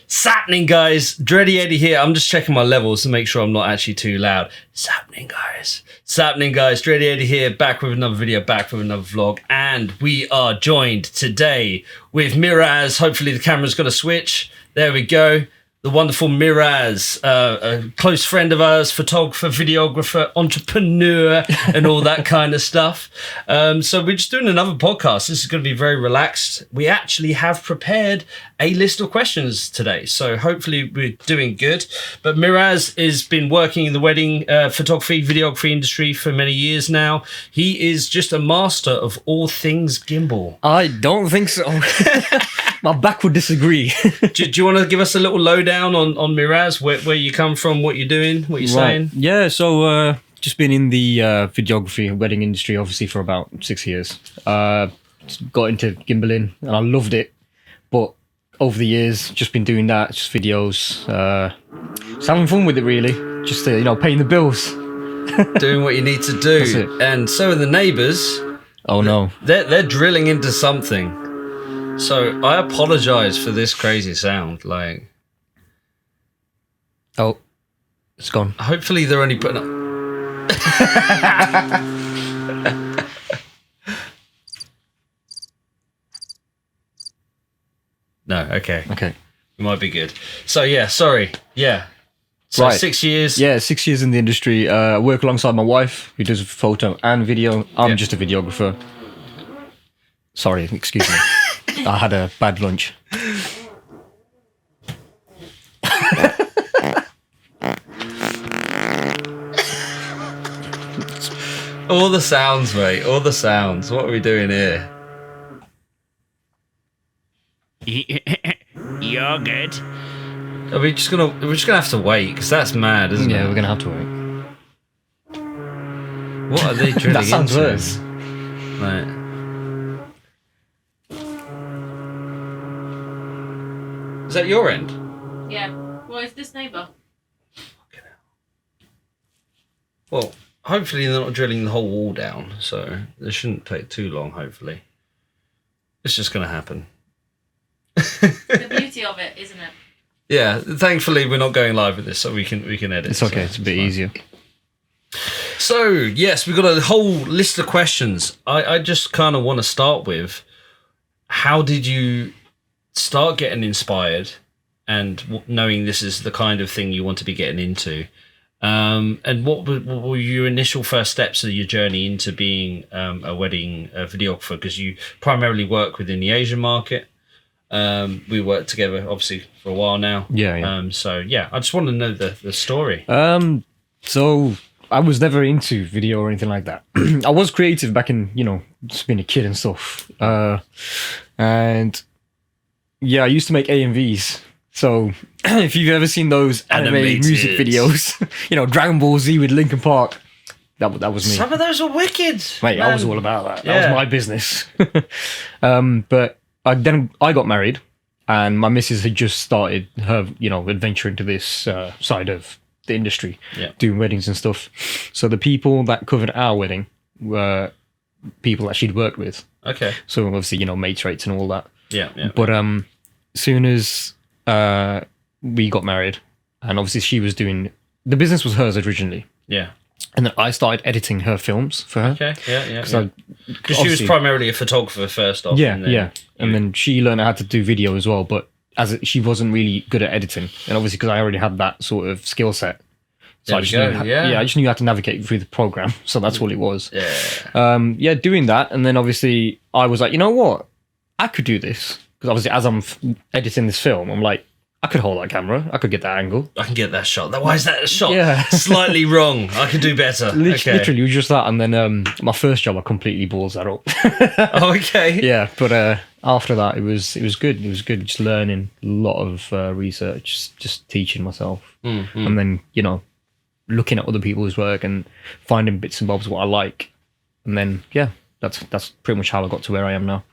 It's happening, guys. Dready Eddie here. I'm just checking my levels to make sure I'm not actually too loud. It's happening, guys. It's happening, guys. Dready Eddie here, back with another video, back with another vlog. And we are joined today with Miraz. Hopefully the camera's going to switch. There we go. The wonderful Miraz, a close friend of ours, photographer, videographer, entrepreneur, and all that kind of stuff. So we're just doing another podcast. This is going to be very relaxed. We actually have prepared a list of questions today, so hopefully we're doing good. But Miraz has been working in the wedding photography, videography industry for many years now. He is just a master of all things gimbal. I don't think so. My back would disagree. do you want to give us a little lowdown on Miraz, where you come from, what you're doing, what you're saying? Yeah, so just been in the videography and wedding industry, obviously, for about 6 years. Got into gimbaling, and I loved it. But over the years, just been doing that, just videos. Just having fun with it, really. Just, paying the bills. Doing what you need to do. That's it. And so are the neighbours. Oh, no. They're drilling into something. So I apologise for this crazy sound. Oh, it's gone. Hopefully they're only putting up. No, okay. Okay. We might be good. So yeah, sorry. Yeah. So Right. 6 years. Yeah, 6 years in the industry. I work alongside my wife, who does photo and video. I'm just a videographer. Sorry, excuse me. I had a bad lunch. All the sounds, mate. All the sounds. What are we doing here? You're good. Are we just gonna? We're just gonna have to wait because that's mad, isn't Yeah, it? we're gonna have to wait. What are they drilling That sounds into? worse. Right. Is that your end? Yeah. Well, it's this neighbour. Well, hopefully they're not drilling the whole wall down, so this shouldn't take too long, hopefully. It's just going to happen. The beauty of it, isn't it? Yeah, thankfully we're not going live with this, so we can edit. It's okay, so it's a bit fine. easier. So, yes, we've got a whole list of questions. I just kind of want to start with, how did you start getting inspired and knowing this is the kind of thing you want to be getting into? And what were your initial first steps of your journey into being a wedding videographer? Because you primarily work within the Asian market. We worked together, obviously, for a while now. Yeah. So, yeah, I just want to know the story. So I was never into video or anything like that. I was creative back in, just being a kid and stuff. And yeah, I used to make AMVs. So if you've ever seen those anime Animated. music videos, Dragon Ball Z with Linkin Park, that was me. Some of those are wicked. Mate, I man. was all about that. Yeah. That was my business. But then I got married, and my missus had just started her, adventure into this side of the industry, doing weddings and stuff. So the people that covered our wedding were people that she'd worked with. Okay. So obviously, mates rates and all that. Yeah. But as soon as we got married, and obviously she was doing the business was hers originally. Yeah. And then I started editing her films for her. Okay. Yeah. So Because she was primarily a photographer first off. Yeah, and then yeah. And then she learned how to do video as well, but she wasn't really good at editing. And obviously because I already had that sort of skill set. So There I we just go, knew yeah. I just knew how to navigate through the program. So that's all it was. Yeah. Doing that. And then obviously I was like, you know what? I could do this. Because obviously as I'm editing this film, I'm like, I could hold that camera. I could get that angle. I can get that shot. Why is that a shot? Yeah. Slightly wrong. I can do better. Literally, it was just that. And then my first job, I completely balls that up. Oh, okay. Yeah, but after that, it was good. It was good, just learning a lot of research, just teaching myself, and then looking at other people's work and finding bits and bobs what I like, and then that's pretty much how I got to where I am now.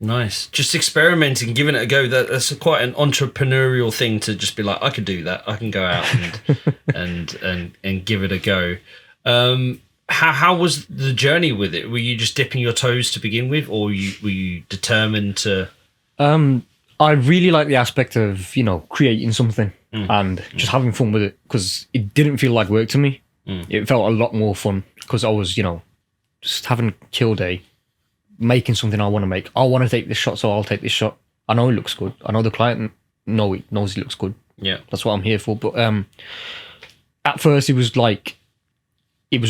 Nice. Just experimenting, giving it a go. That's quite an entrepreneurial thing to just be like, I could do that. I can go out and give it a go. How was the journey with it? Were you just dipping your toes to begin with, or were you determined to? I I really like the aspect of, creating something and just having fun with it, because it didn't feel like work to me. It felt a lot more fun because I was, just having a chill day, making something I want to make. I want to take this shot, so I'll take this shot. I know it looks good. I know the client knows it looks good. Yeah. That's what I'm here for. But at first it was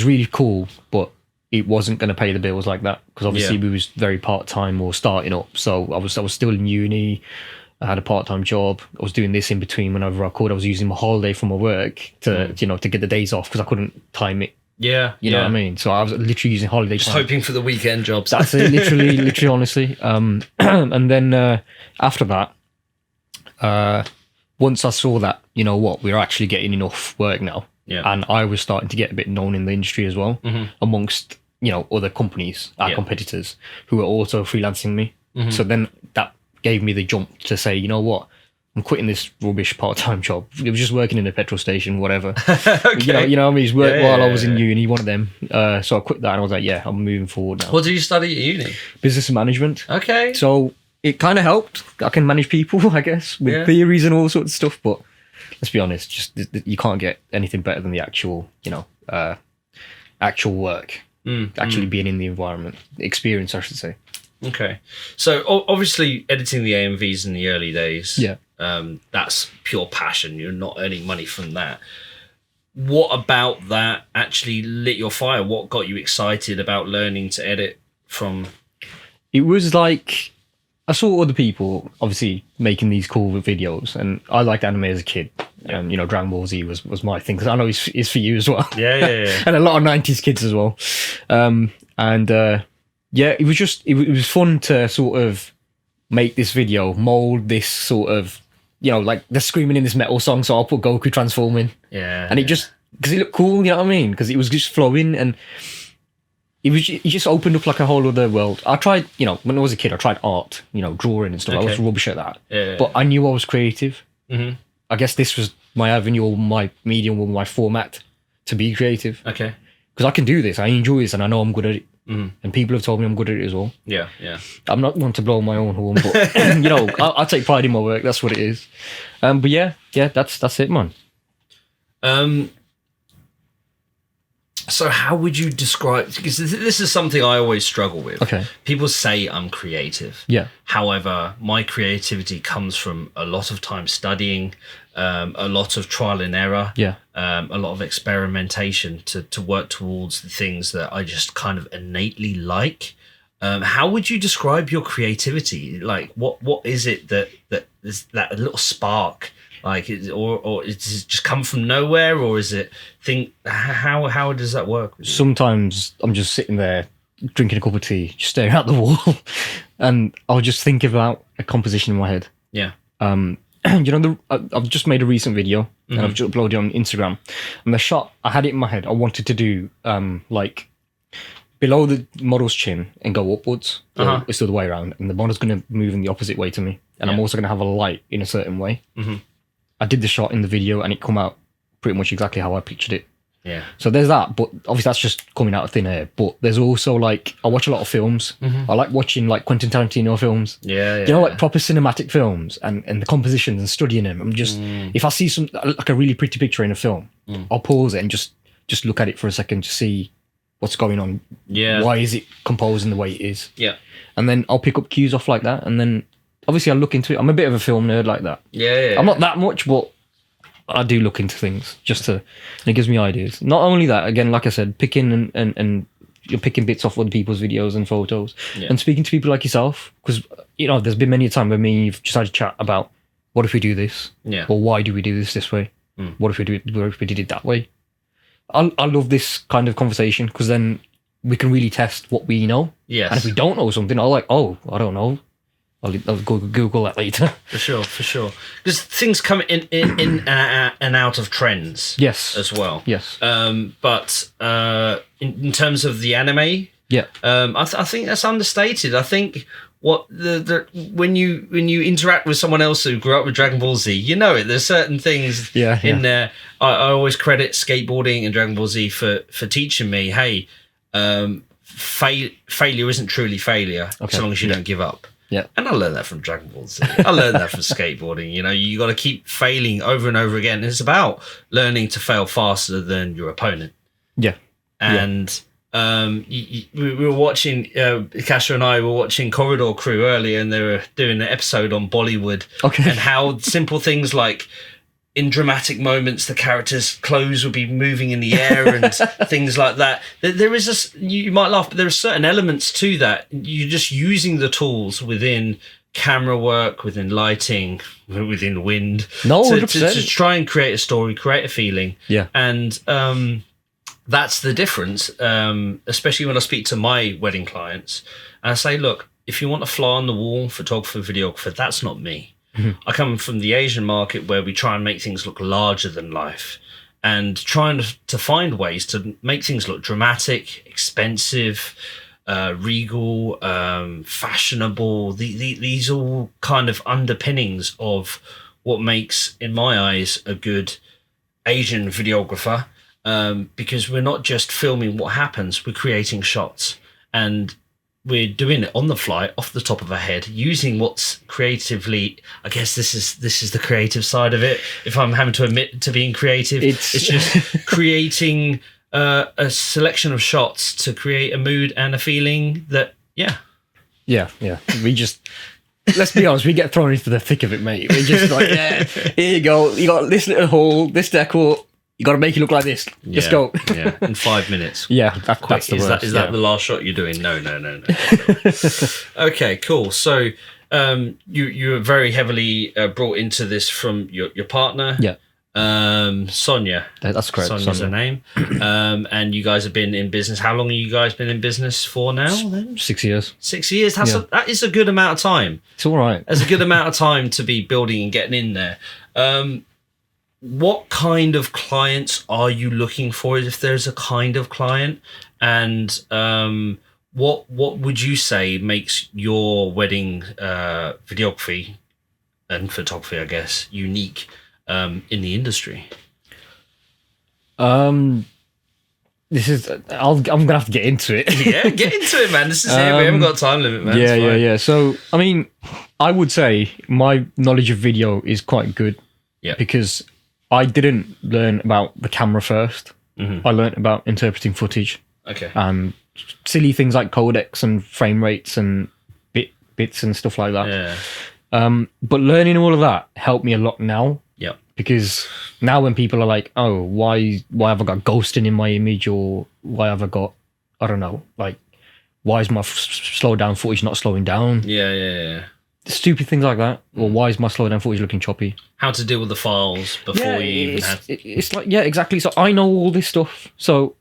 really cool, but it wasn't going to pay the bills like that, because obviously we was very part-time or starting up. So I was still in uni. I had a part-time job. I was doing this in between whenever I could. I was using my holiday from my work to to get the days off, because I couldn't time it. Yeah. You know what I mean? So I was literally using holiday Just time. hoping for the weekend jobs. That's it, literally, honestly. And then after that, once I saw that, we're actually getting enough work now. Yeah. And I was starting to get a bit known in the industry as well, amongst, other companies, our competitors, who were also freelancing me. So then that gave me the jump to say, you know what? I'm quitting this rubbish part-time job. It was just working in a petrol station, whatever. Okay. You know what I mean? It's work while I was in uni, one of them. So I quit that and I was like, yeah, I'm moving forward now. What did you study at uni? Business and management. Okay. So it kind of helped. I can manage people, I guess, with theories and all sorts of stuff. But let's be honest, just you can't get anything better than the actual, actual work. Actually being in the environment. Experience, I should say. Okay. So obviously editing the AMVs in the early days. Yeah. That's pure passion. You're not earning money from that. What about that actually lit your fire? What got you excited about learning to edit from? It was like, I saw other people obviously making these cool videos, and I liked anime as a kid. And Dragon Ball Z was my thing, because I know it's for you as well. Yeah. And a lot of 90s kids as well. It was just it was fun to sort of make this video, mold this sort of, like they're screaming in this metal song, so I'll put Goku transforming. Yeah. And it just, because it looked cool, you know what I mean? Because it was just flowing, and it just opened up like a whole other world. I tried, when I was a kid, I tried art, drawing and stuff. I was rubbish at that. Yeah. But I knew I was creative. I guess this was my avenue, or my medium, or my format to be creative. Okay. Because I can do this, I enjoy this, and I know I'm good at it. And people have told me I'm good at it as well. Yeah. I'm not one to blow my own horn, but I take pride in my work. That's what it is. But yeah, that's it, man. So how would you describe? Because this is something I always struggle with. Okay. People say I'm creative. Yeah. However, my creativity comes from a lot of time studying, a lot of trial and error. Yeah. A lot of experimentation to work towards the things that I just kind of innately like. How would you describe your creativity? Like, what is it that is that little spark? Like, or does it just come from nowhere, or is it how does that work? Sometimes I'm just sitting there drinking a cup of tea, just staring at the wall, and I'll just think about a composition in my head. Yeah. I've just made a recent video and I've just uploaded it on Instagram, and the shot, I had it in my head. I wanted to do like below the model's chin and go upwards. Or it's the other way around, and the model's going to move in the opposite way to me, and I'm also going to have a light in a certain way. I did the shot in the video, and it come out pretty much exactly how I pictured it. Yeah. So there's that, but obviously that's just coming out of thin air. But there's also, like, I watch a lot of films. I like watching like Quentin Tarantino films. Yeah. Like proper cinematic films and the compositions and studying them. I'm just, if I see some like a really pretty picture in a film, I'll pause it and just look at it for a second to see what's going on. Yeah. Why is it composed in the way it is? Yeah. And then I'll pick up cues off like that, and then obviously I look into it. I'm a bit of a film nerd like that. Yeah. I'm not that much, but I do look into things and it gives me ideas. Not only that, again, like I said, picking and you're picking bits off other people's videos and photos and speaking to people like yourself, because there's been many a time where me and you've just had a chat about what if we do this, or why do we do this way? What if we did it that way? I love this kind of conversation, because then we can really test what we know. Yes. And if we don't know something, I don't know. I'll Google that later. For sure. Because things come in and out of trends. Yes. As well. Yes. But in terms of the anime, I think that's understated. I think what when you interact with someone else who grew up with Dragon Ball Z, there's certain things in there. I always credit skateboarding and Dragon Ball Z for teaching me, hey, failure isn't truly failure so long as you don't give up. Yeah. And I learned that from Dragon Ball Z. I learned that from skateboarding. You know, you got to keep failing over and over again. It's about learning to fail faster than your opponent. Yeah. And we were watching, Kasha and I were watching Corridor Crew earlier, and they were doing an episode on Bollywood. Okay. And how simple things like, in dramatic moments, the character's clothes would be moving in the air and things like that. There is you might laugh, but there are certain elements to that. You're just using the tools within camera work, within lighting, within wind, to try and create a story, create a feeling. Yeah. And that's the difference, especially when I speak to my wedding clients. And I say, look, if you want a fly on the wall photographer, videographer, that's not me. Mm-hmm. I come from the Asian market where we try and make things look larger than life, and trying to find ways to make things look dramatic, expensive, regal, fashionable. These are all kind of underpinnings of what makes, in my eyes, a good Asian videographer, because we're not just filming what happens, we're creating shots, and we're doing it on the fly, off the top of our head, using what's creatively. I guess this is the creative side of it. If I'm having to admit to being creative, it's just creating a selection of shots to create a mood and a feeling that, yeah. We just, let's be honest, we get thrown into the thick of it, mate. We're just like, yeah, here you go. You got this little hole, this decor. You got to make it look like this. Let's go. Yeah, in 5 minutes. Yeah, that's the worst. Is that the last shot you're doing? No. Okay, cool. So you were very heavily brought into this from your partner. Yeah. Sonia. That's correct. Sonia's her name. And you guys have been in business. How long have you guys been in business for now? Then? 6 years. 6 years. That is a good amount of time. It's all right. That's a good amount of time to be building and getting in there. What kind of clients are you looking for, if there's a kind of client? And what would you say makes your wedding videography and photography, I guess, unique in the industry? I'm gonna have to get into it. Yeah, get into it, man. This is it. We haven't got a time limit, man. Yeah. So, I mean, I would say my knowledge of video is quite good. Yeah. Because I didn't learn about the camera first. Mm-hmm. I learned about interpreting footage. Okay. And silly things like codecs and frame rates and bits and stuff like that. Yeah. But learning all of that helped me a lot now. Yeah. Because now when people are like, oh, why have I got ghosting in my image, or why have I got, I don't know, like, why is my slow down footage not slowing down? Yeah. Stupid things like that. Or why is my slow down footage looking choppy? How to deal with the files before you even have... It's like, yeah, exactly. So I know all this stuff. So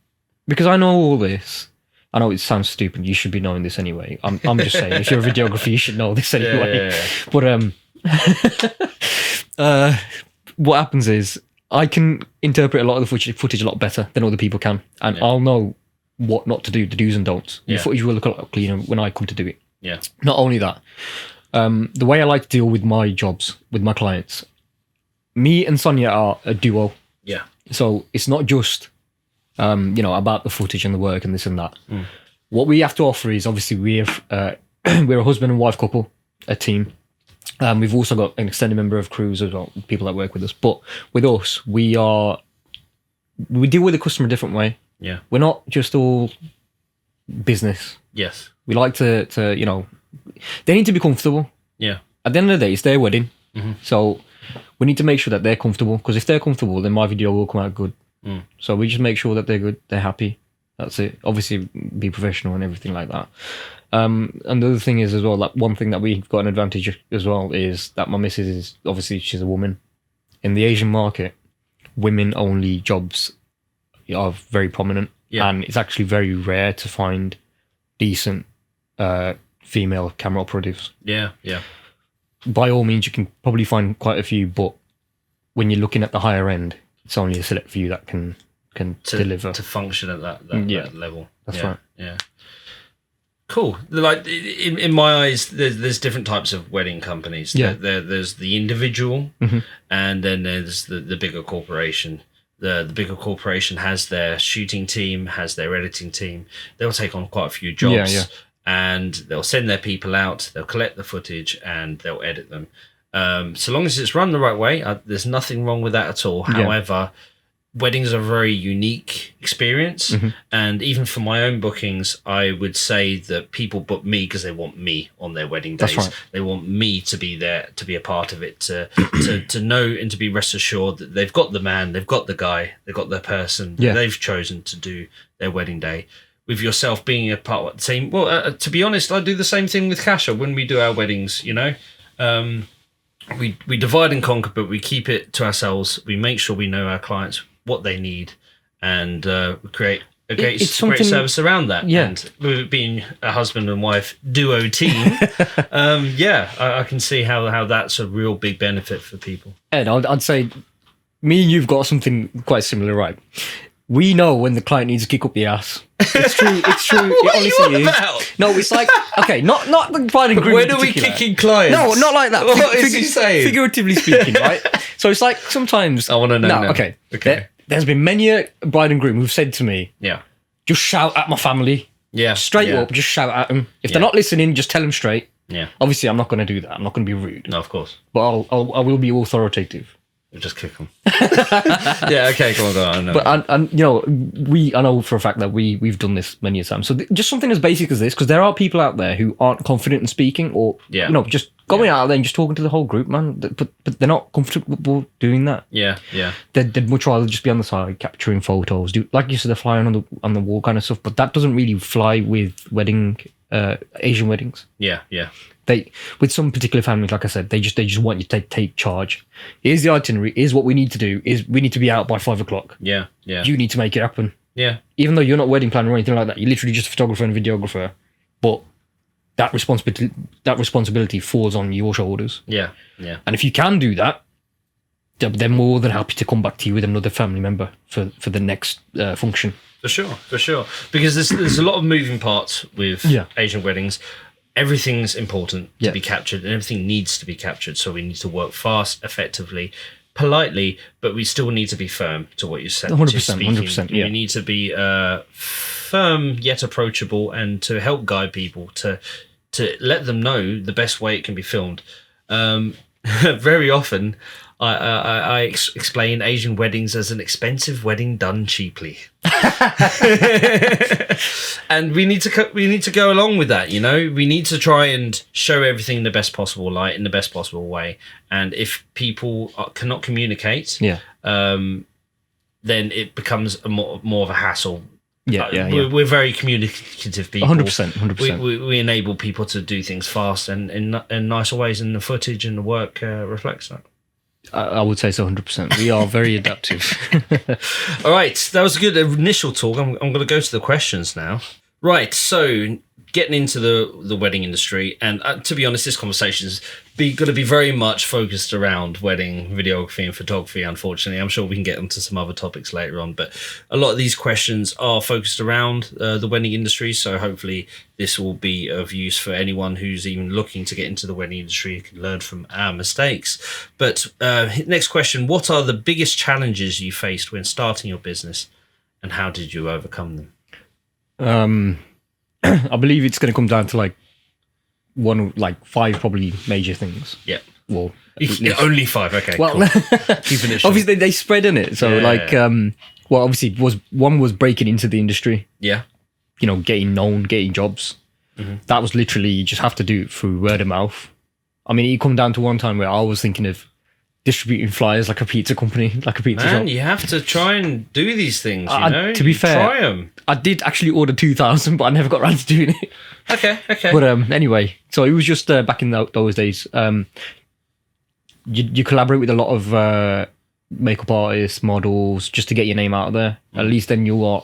because I know all this, I know it sounds stupid. You should be knowing this anyway. I'm just saying, if you're a videographer, you should know this anyway. Yeah. But what happens is I can interpret a lot of the footage a lot better than other people can. And I'll know what not to do, the do's and don'ts. The footage will look a lot cleaner when I come to do it. Yeah. Not only that, the way I like to deal with my jobs, with my clients, me and Sonia are a duo. Yeah. So it's not just, about the footage and the work and this and that. Mm. What we have to offer is, obviously, we're a husband and wife couple, a team. We've also got an extended member of crews as well, people that work with us. But with us, we deal with the customer a different way. Yeah. We're not just all business. Yes. We like to they need to be comfortable. Yeah. At the end of the day, it's their wedding. Mm-hmm. So we need to make sure that they're comfortable, because if they're comfortable, then my video will come out good. Mm. So we just make sure that they're good, they're happy. That's it. Obviously, be professional and everything like that. And the other thing is as well, that one thing that we've got an advantage as well is that my missus is, obviously, she's a woman. In the Asian market, women-only jobs are very prominent. Yeah. And it's actually very rare to find decent female camera operatives. Yeah. By all means, you can probably find quite a few, but when you're looking at the higher end, it's only a select few that can deliver to function at that level. That's right. Yeah. Cool. Like in my eyes, there's different types of wedding companies. Yeah. There's the individual, mm-hmm. and then there's the bigger corporation. The bigger corporation has their shooting team, has their editing team. They'll take on quite a few jobs. Yeah. and they'll send their people out, they'll collect the footage, and they'll edit them. So long as it's run the right way, there's nothing wrong with that at all. Yeah. However, weddings are a very unique experience, and even for my own bookings, I would say that people book me because they want me on their wedding days. That's right. They want me to be there, to be a part of it, to know and to be rest assured that they've got the man, they've got the guy, they've got the person that they've chosen to do their wedding day. With yourself being a part of the same, well, to be honest, I do the same thing with Kasha when we do our weddings. You know, we divide and conquer, but we keep it to ourselves. We make sure we know our clients, what they need, and we create a great service around that. Yeah. And with it being a husband and wife duo team, I can see how that's a real big benefit for people. Ed, I'd say me and you've got something quite similar, right? We know when the client needs to kick up the ass. It's true. It's true. What it honestly are you on is. about? No, it's like, okay, not the bride and groom. When are we kicking clients? No, not like that. What is he saying? Figuratively speaking, right? So it's like sometimes. I want to know now. Okay. There's been many a bride and groom who've said to me, yeah, just shout at my family. Yeah. Straight up, just shout at them. If they're not listening, just tell them straight. Yeah. Obviously, I'm not going to do that. I'm not going to be rude. No, of course. But I will be authoritative. We'll just kick them. Yeah, okay, go on. I know. But and you know, I know for a fact that we've done this many a time. So just something as basic as this, because there are people out there who aren't confident in speaking, or you know, just going out there and just talking to the whole group, man. But they're not comfortable doing that. Yeah. They'd much rather just be on the side capturing photos, do like you said, the flying on the wall kind of stuff. But that doesn't really fly with Asian weddings. Yeah. With some particular families, like I said, they just want you to take charge. Here's the itinerary. Here's what we need to do. We need to be out by 5 o'clock. Yeah. You need to make it happen. Yeah. Even though you're not wedding planner or anything like that, you're literally just a photographer and videographer. But that responsibility falls on your shoulders. Yeah. And if you can do that, they're more than happy to come back to you with another family member for the next function. For sure. Because there's a lot of moving parts with Asian weddings. Everything's important to be captured, and everything needs to be captured. So we need to work fast, effectively, politely, but we still need to be firm to what you said. 100%. We need to be firm yet approachable, and to help guide people to let them know the best way it can be filmed. Very often, I explain Asian weddings as an expensive wedding done cheaply. And we need to go along with that, you know. We need to try and show everything in the best possible light, in the best possible way. And if people cannot communicate, then it becomes more of a hassle. We're very communicative people. 100%. We enable people to do things fast and in nicer ways, and the footage and the work reflects that. I would say so, 100%. We are very adaptive. All right, that was a good initial talk. I'm going to go to the questions now. Right, so getting into the wedding industry, and to be honest, this conversation is going to be very much focused around wedding videography and photography, unfortunately. I'm sure we can get onto some other topics later on, but a lot of these questions are focused around the wedding industry, so hopefully this will be of use for anyone who's even looking to get into the wedding industry and can learn from our mistakes. But next question, what are the biggest challenges you faced when starting your business, and how did you overcome them? I believe it's going to come down to five probably major things. Yeah. Well, only 5. Okay. Well, cool. obviously they spread in it. So well, obviously one was breaking into the industry. Yeah. You know, getting known, getting jobs. Mm-hmm. That was literally, you just have to do it through word of mouth. I mean, it come down to one time where I was thinking of distributing flyers like a pizza company, like a pizza shop. You have to try and do these things, you know? To be fair, try them. I did actually order 2,000, but I never got around to doing it. Okay. But anyway, so it was just back in those days. You collaborate with a lot of makeup artists, models, just to get your name out there. At least then you are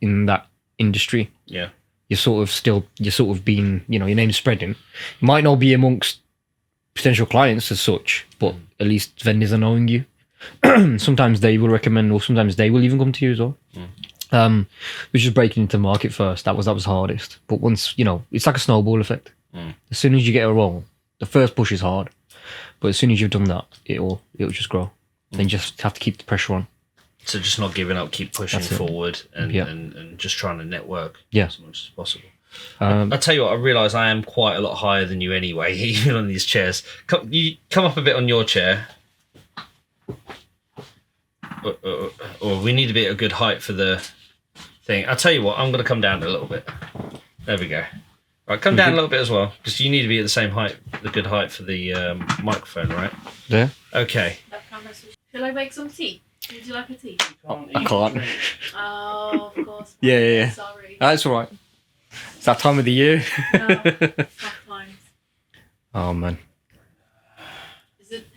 in that industry. Yeah. You're sort of being, you know, your name's spreading. You might not be amongst potential clients as such, but at least vendors are knowing you. Sometimes they will recommend, or sometimes they will even come to you as well. Which is breaking into the market first. That was hardest. But once, you know, it's like a snowball effect. As soon as you get a role, the first push is hard, but as soon as you've done that, it'll just grow. Then you just have to keep the pressure on. So just not giving up, keep pushing forward, and just trying to network as much as possible. I'll tell you what, I realise I am quite a lot higher than you anyway, even on these chairs. You come up a bit on your chair. Or we need to be at a good height for the thing. I'll tell you what, I'm going to come down a little bit. There we go. Right, come down a little bit as well, because you need to be at the same height, the good height for the microphone, right? Yeah. Okay. Shall I make some tea? Would you like a tea? I can't. Oh, of course. Yeah. Sorry. That's all right. It's that time of the year. No, tough times. Oh, man.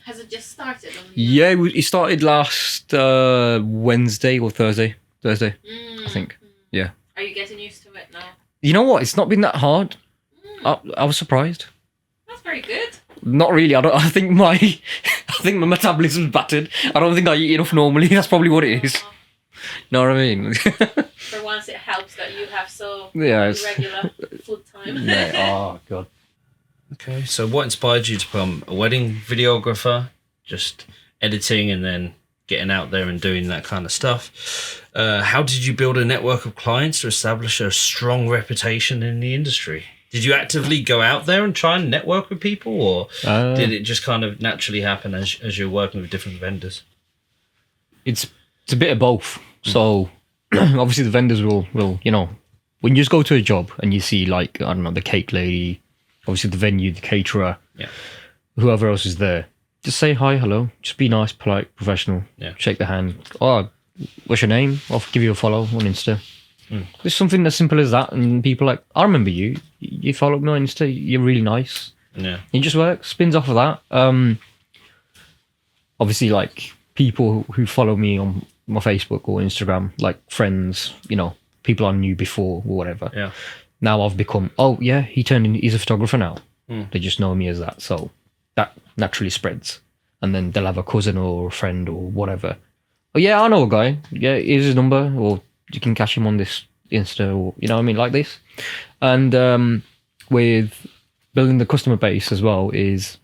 Has it just started? Yeah, it started last Wednesday or Thursday. I think. Yeah. Are you getting used to it now? You know what? It's not been that hard. I was surprised. That's very good. Not really. I think my metabolism's battered. I don't think I eat enough normally. That's probably what it is. Know what I mean? For once, it helps that you have so regular food time. Yeah. Oh god. Okay. So, what inspired you to become a wedding videographer? Just editing and then getting out there and doing that kind of stuff. How did you build a network of clients to establish a strong reputation in the industry? Did you actively go out there and try and network with people, or did it just kind of naturally happen as you're working with different vendors? It's a bit of both. So obviously the vendors will when you just go to a job and you see, like, I don't know, the cake lady, obviously the venue, the caterer, whoever else is there, just say hi, hello, just be nice, polite, professional, shake the hand. Oh, what's your name? I'll give you a follow on Insta. It's something as simple as that, and people are like, I remember you. You followed me on Insta. You're really nice. Yeah, it just works. Spins off of that. Obviously, like, people who follow me on my Facebook or Instagram, like friends, people I knew before or whatever. Yeah. Now I've become, he's a photographer now. They just know me as that, so that naturally spreads, and then they'll have a cousin or a friend or whatever. Oh yeah, I know a guy. Yeah, here's his number, or you can catch him on this Insta, or like this. And with building the customer base as well, is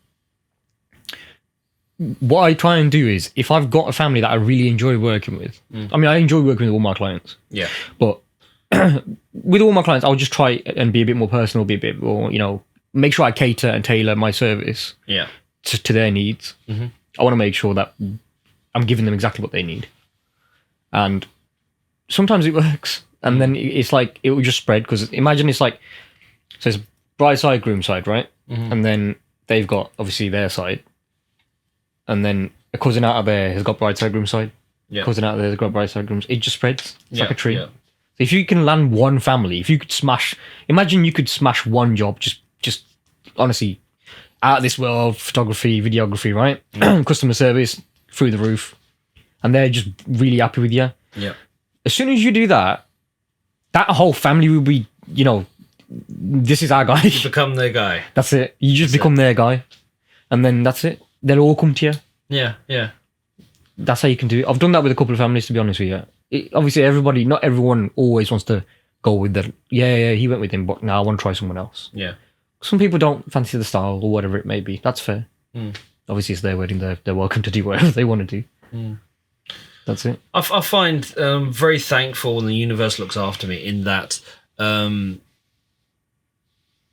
what I try and do is, if I've got a family that I really enjoy working with, I mean, I enjoy working with all my clients. Yeah. But with all my clients, I'll just try and be a bit more personal, be a bit more, make sure I cater and tailor my service to their needs. I want to make sure that I'm giving them exactly what they need. And sometimes it works, and then it's like it will just spread, because imagine it's like, so it's bride side, groom side, right? And then they've got obviously their side, and then a cousin out of there has got bride side, groom side. Cousin out of there has got bride side, groom side. It just spreads. It's like a tree. So if you can land one family, if you could imagine you could smash one job, just honestly, out of this world, photography, videography, right? Customer service through the roof, and they're just really happy with you. Yeah. As soon as you do that, that whole family will be, this is our guy. You become their guy. That's it. You just become their guy. And then that's it. They'll all come to you. Yeah, yeah. That's how you can do it. I've done that with a couple of families, to be honest with you. Obviously, not everyone always wants to go with the, he went with him, but now I want to try someone else. Yeah. Some people don't fancy the style or whatever it may be. That's fair. Obviously, it's their wedding. They're welcome to do whatever they want to do. That's it. I find very thankful when the universe looks after me, in that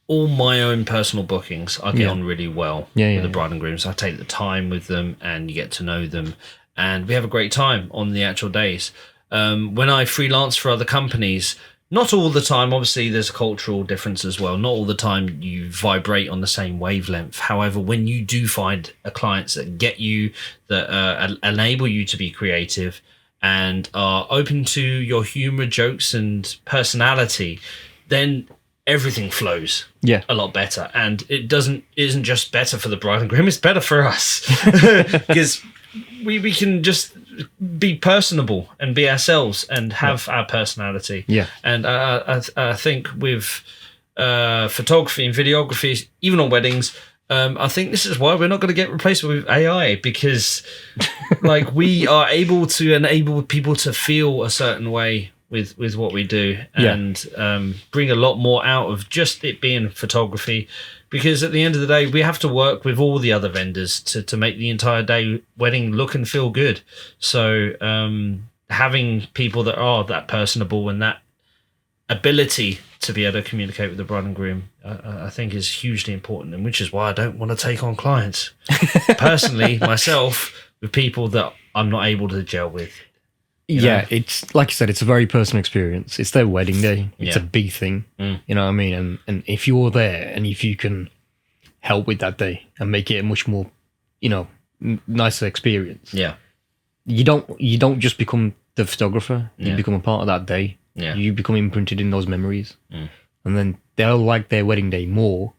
all my own personal bookings, I get on really well with the bride and grooms. I take the time with them, and you get to know them, and we have a great time on the actual days. When I freelance for other companies, not all the time, obviously there's a cultural difference as well. Not all the time you vibrate on the same wavelength. However, when you do find clients that get you, that enable you to be creative and are open to your humor, jokes and personality, then everything flows a lot better. And it isn't just better for the bride and groom, it's better for us. Because we can just be personable and be ourselves and have our personality. Yeah. And I think with photography and videography, even on weddings, I think this is why we're not going to get replaced with AI, because like we are able to enable people to feel a certain way with what we do, and bring a lot more out of just it being photography. Because at the end of the day, we have to work with all the other vendors to make the entire day wedding look and feel good. So having people that are that personable and that ability to be able to communicate with the bride and groom, I think is hugely important, and which is why I don't want to take on clients personally myself with people that I'm not able to gel with. Yeah, it's like you said, it's a very personal experience. It's their wedding day. It's a big thing. You know what I mean? And if you're there and if you can help with that day and make it a much more, nicer experience. Yeah. You don't just become the photographer. You become a part of that day. Yeah. You become imprinted in those memories. And then they'll like their wedding day more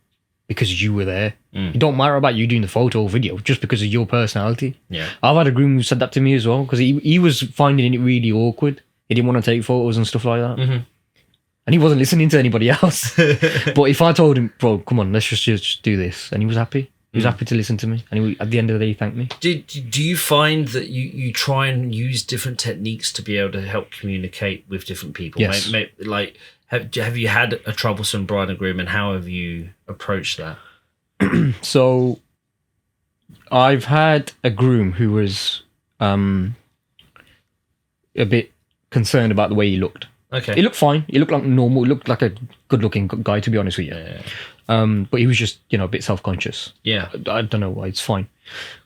because you were there. It don't matter about you doing the photo or video, just because of your personality. Yeah. I've had a groom who said that to me as well, because he was finding it really awkward. He didn't want to take photos and stuff like that. And he wasn't listening to anybody else. But if I told him, bro, come on, let's just do this, and he was happy. He was happy to listen to me, and at the end of the day, he thanked me. Do you find that you try and use different techniques to be able to help communicate with different people? Yes. Like, have you had a troublesome bride and groom, and how have you approached that? So, I've had a groom who was a bit concerned about the way he looked. Okay. He looked fine. He looked like normal. He looked like a good-looking guy, to be honest with you. Yeah. But he was just, a bit self-conscious. Yeah. I don't know why. It's fine.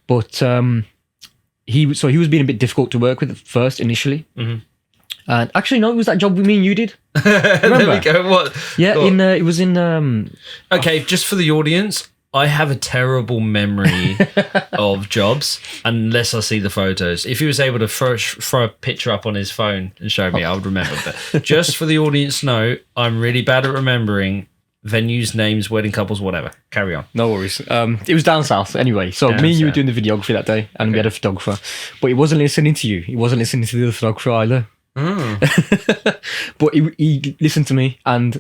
But he was being a bit difficult to work with at first, initially. And actually, no, it was that job me and you did. Remember? There we go. What? Yeah, it was in. Okay, just for the audience, I have a terrible memory of jobs unless I see the photos. If he was able to throw a picture up on his phone and show me, I would remember. But just for the audience, know I'm really bad at remembering venues, names, wedding couples, whatever. Carry on. No worries. It was down south anyway. So me and you were doing the videography that day, and we had a photographer, but he wasn't listening to you. He wasn't listening to the other photographer either. But he listened to me, and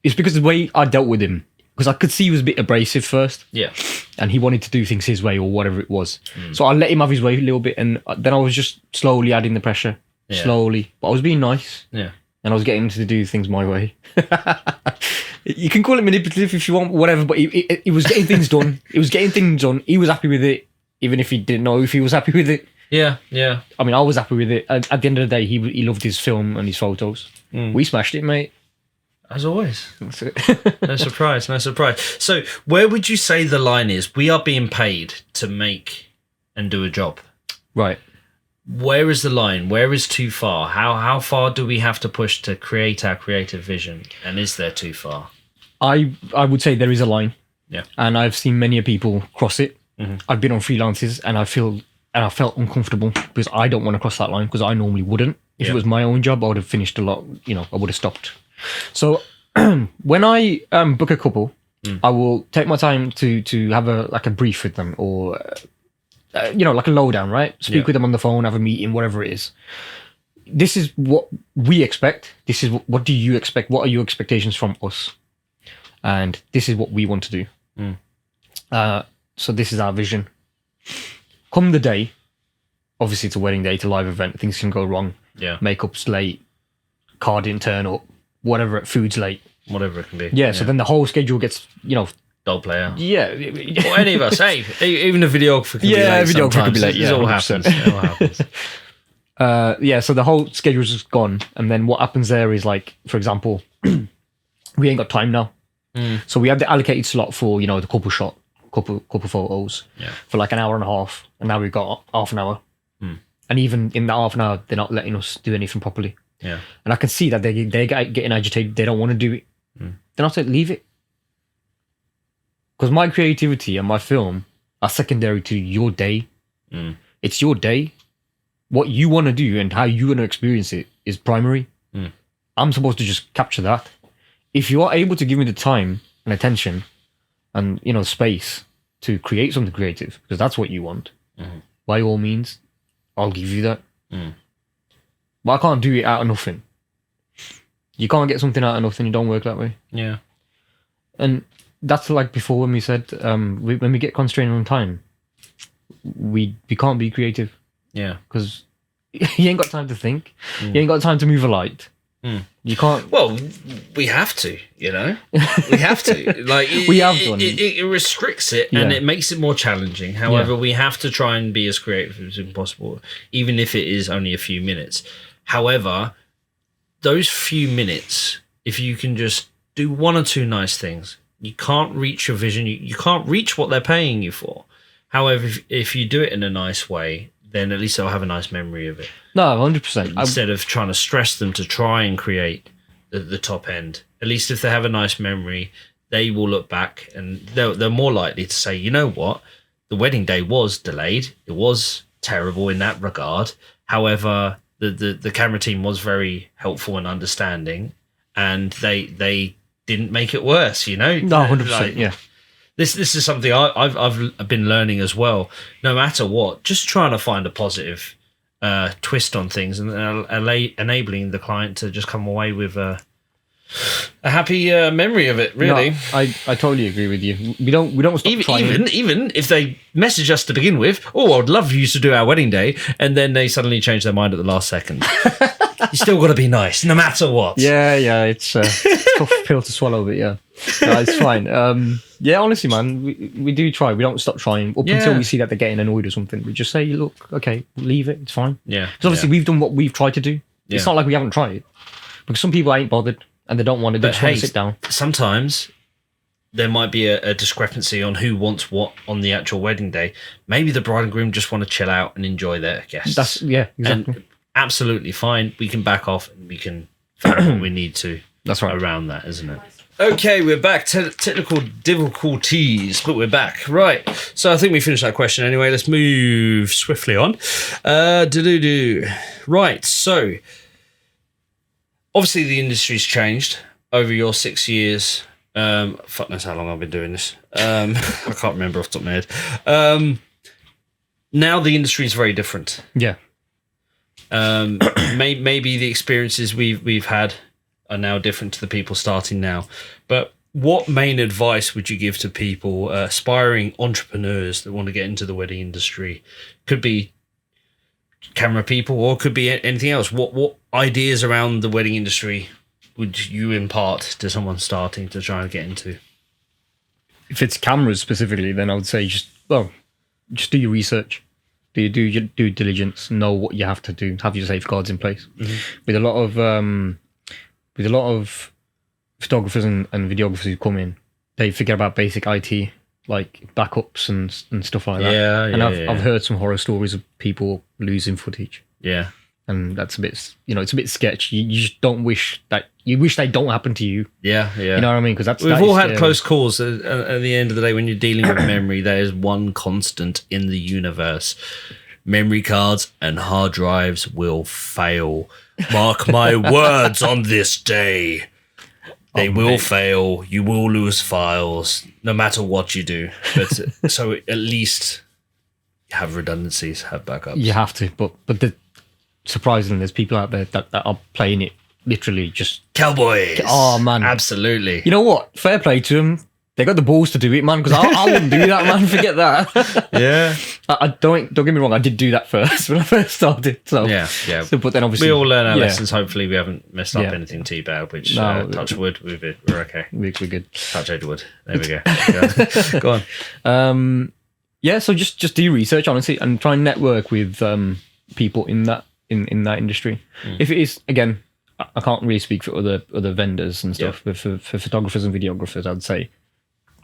it's because of the way I dealt with him. Because I could see he was a bit abrasive first. Yeah. And he wanted to do things his way or whatever it was. So I let him have his way a little bit, and then I was just slowly adding the pressure. Yeah. Slowly. But I was being nice. Yeah. And I was getting him to do things my way. You can call it manipulative if you want, whatever, but he was getting things done. He was getting things done. He was happy with it, even if he didn't know if he was happy with it. Yeah, yeah. I mean, I was happy with it. At the end of the day, he loved his film and his photos. We smashed it, mate. As always. That's it. No surprise, no surprise. So where would you say the line is? We are being paid to make and do a job. Right. Where is the line? Where is too far? How far do we have to push to create our creative vision? And is there too far? I would say there is a line. Yeah. And I've seen many people cross it. I've been on freelances and I felt uncomfortable because I don't want to cross that line, because I normally wouldn't. If it was my own job, I would have finished a lot, I would have stopped. So when I book a couple, I will take my time to have a brief with them, or like a lowdown, right? Speak with them on the phone, have a meeting, whatever it is. This is what we expect. This is what do you expect? What are your expectations from us? And this is what we want to do. So this is our vision. Come the day, obviously it's a wedding day, it's a live event, things can go wrong. Yeah. Makeup's late, car didn't turn up, whatever, food's late. Whatever it can be. Yeah, so then the whole schedule gets, dog player. Yeah. Or any of us, hey, even a videographer can be late. Yeah, videographer can be late. It all happens. It all happens. So the whole schedule's just gone. And then what happens there is, like, for example, we ain't got time now. So we had the allocated slot for, the couple shot, couple photos for like an hour and a half. And now we've got half an hour. And even in that half an hour, they're not letting us do anything properly. Yeah. And I can see that they're getting agitated. They don't want to do it. Then I'll say, leave it. Because my creativity and my film are secondary to your day. It's your day. What you want to do and how you want to experience it is primary. I'm supposed to just capture that. If you are able to give me the time and attention and, space to create something creative, because that's what you want, by all means, I'll give you that. But I can't do it out of nothing. You can't get something out of nothing. It don't work that way. Yeah. And that's like before when we said, when we get constrained on time, we can't be creative. Yeah. Because you ain't got time to think. You ain't got time to move a light. You can't. Well, we have to, we have to. Like we have done. It restricts it and it makes it more challenging. However, we have to try and be as creative as possible, even if it is only a few minutes. However, those few minutes, if you can just do one or two nice things, you can't reach your vision. You can't reach what they're paying you for. However, if you do it in a nice way, then at least they'll have a nice memory of it. No, 100%. Instead of trying to stress them to try and create the top end, at least if they have a nice memory, they will look back and they're more likely to say, you know what, the wedding day was delayed. It was terrible in that regard. However, the camera team was very helpful and understanding, and they didn't make it worse. You know, no, 100%. Yeah. This is something I've been learning as well. No matter what, just trying to find a positive twist on things and enabling the client to just come away with a happy memory of it. Really, no, I totally agree with you. We don't stop trying. Even if they message us to begin with, oh, I'd love you to do our wedding day, and then they suddenly change their mind at the last second. You still got to be nice, no matter what. Yeah, it's a tough pill to swallow, but yeah, no, it's fine. Yeah, honestly, man, we do try. We don't stop trying up until we see that they're getting annoyed or something. We just say, look, okay, leave it. It's fine. Yeah, because obviously we've done what we've tried to do. It's not like we haven't tried, because some people ain't bothered and they don't want to. They just want to sit down. Sometimes there might be a discrepancy on who wants what on the actual wedding day. Maybe the bride and groom just want to chill out and enjoy their guests. Exactly. And absolutely fine. We can back off and we can find what we need to. That's right. Around that, isn't it? Okay, we're back. Technical difficulties, but we're back. Right. So I think we finished that question anyway. Let's move swiftly on. Right. So obviously the industry's changed over your 6 years. Fuck knows how long I've been doing this. I can't remember off the top of my head. Now the industry is very different. Yeah. Maybe the experiences we've had are now different to the people starting now. But what main advice would you give to people, aspiring entrepreneurs that want to get into the wedding industry? Could be camera people or could be anything else. What ideas around the wedding industry would you impart to someone starting to try and get into? If it's cameras specifically, then I would say just do your research. Do your due diligence, know what you have to do, have your safeguards in place. Mm-hmm. With a lot of photographers and videographers who come in, they forget about basic IT, like backups and stuff like that. I've heard some horror stories of people losing footage. Yeah. And that's a bit, it's a bit sketchy. You just don't wish they don't happen to you. Yeah. You know what I mean? Because we've all had close calls. At the end of the day, when you're dealing with memory, there is one constant in the universe: memory cards and hard drives will fail. Mark my words on this day. They will fail. You will lose files, no matter what you do. But so at least have redundancies, have backups. You have to, but surprisingly, there's people out there that are playing it literally just cowboys. Oh man, absolutely. You know what? Fair play to them. They got the balls to do it, man. Because I wouldn't do that, man. Forget that. Yeah. I don't get me wrong. I did do that first when I first started. So yeah. So, but then obviously we all learn our lessons. Hopefully, we haven't messed up anything too bad. Which touch wood, we're okay. We're good. Touch wood. There we go. Go on. Yeah. So just do your research, honestly, and try and network with people in that industry. If it is, again, I can't really speak for other vendors and stuff, but for photographers and videographers, I'd say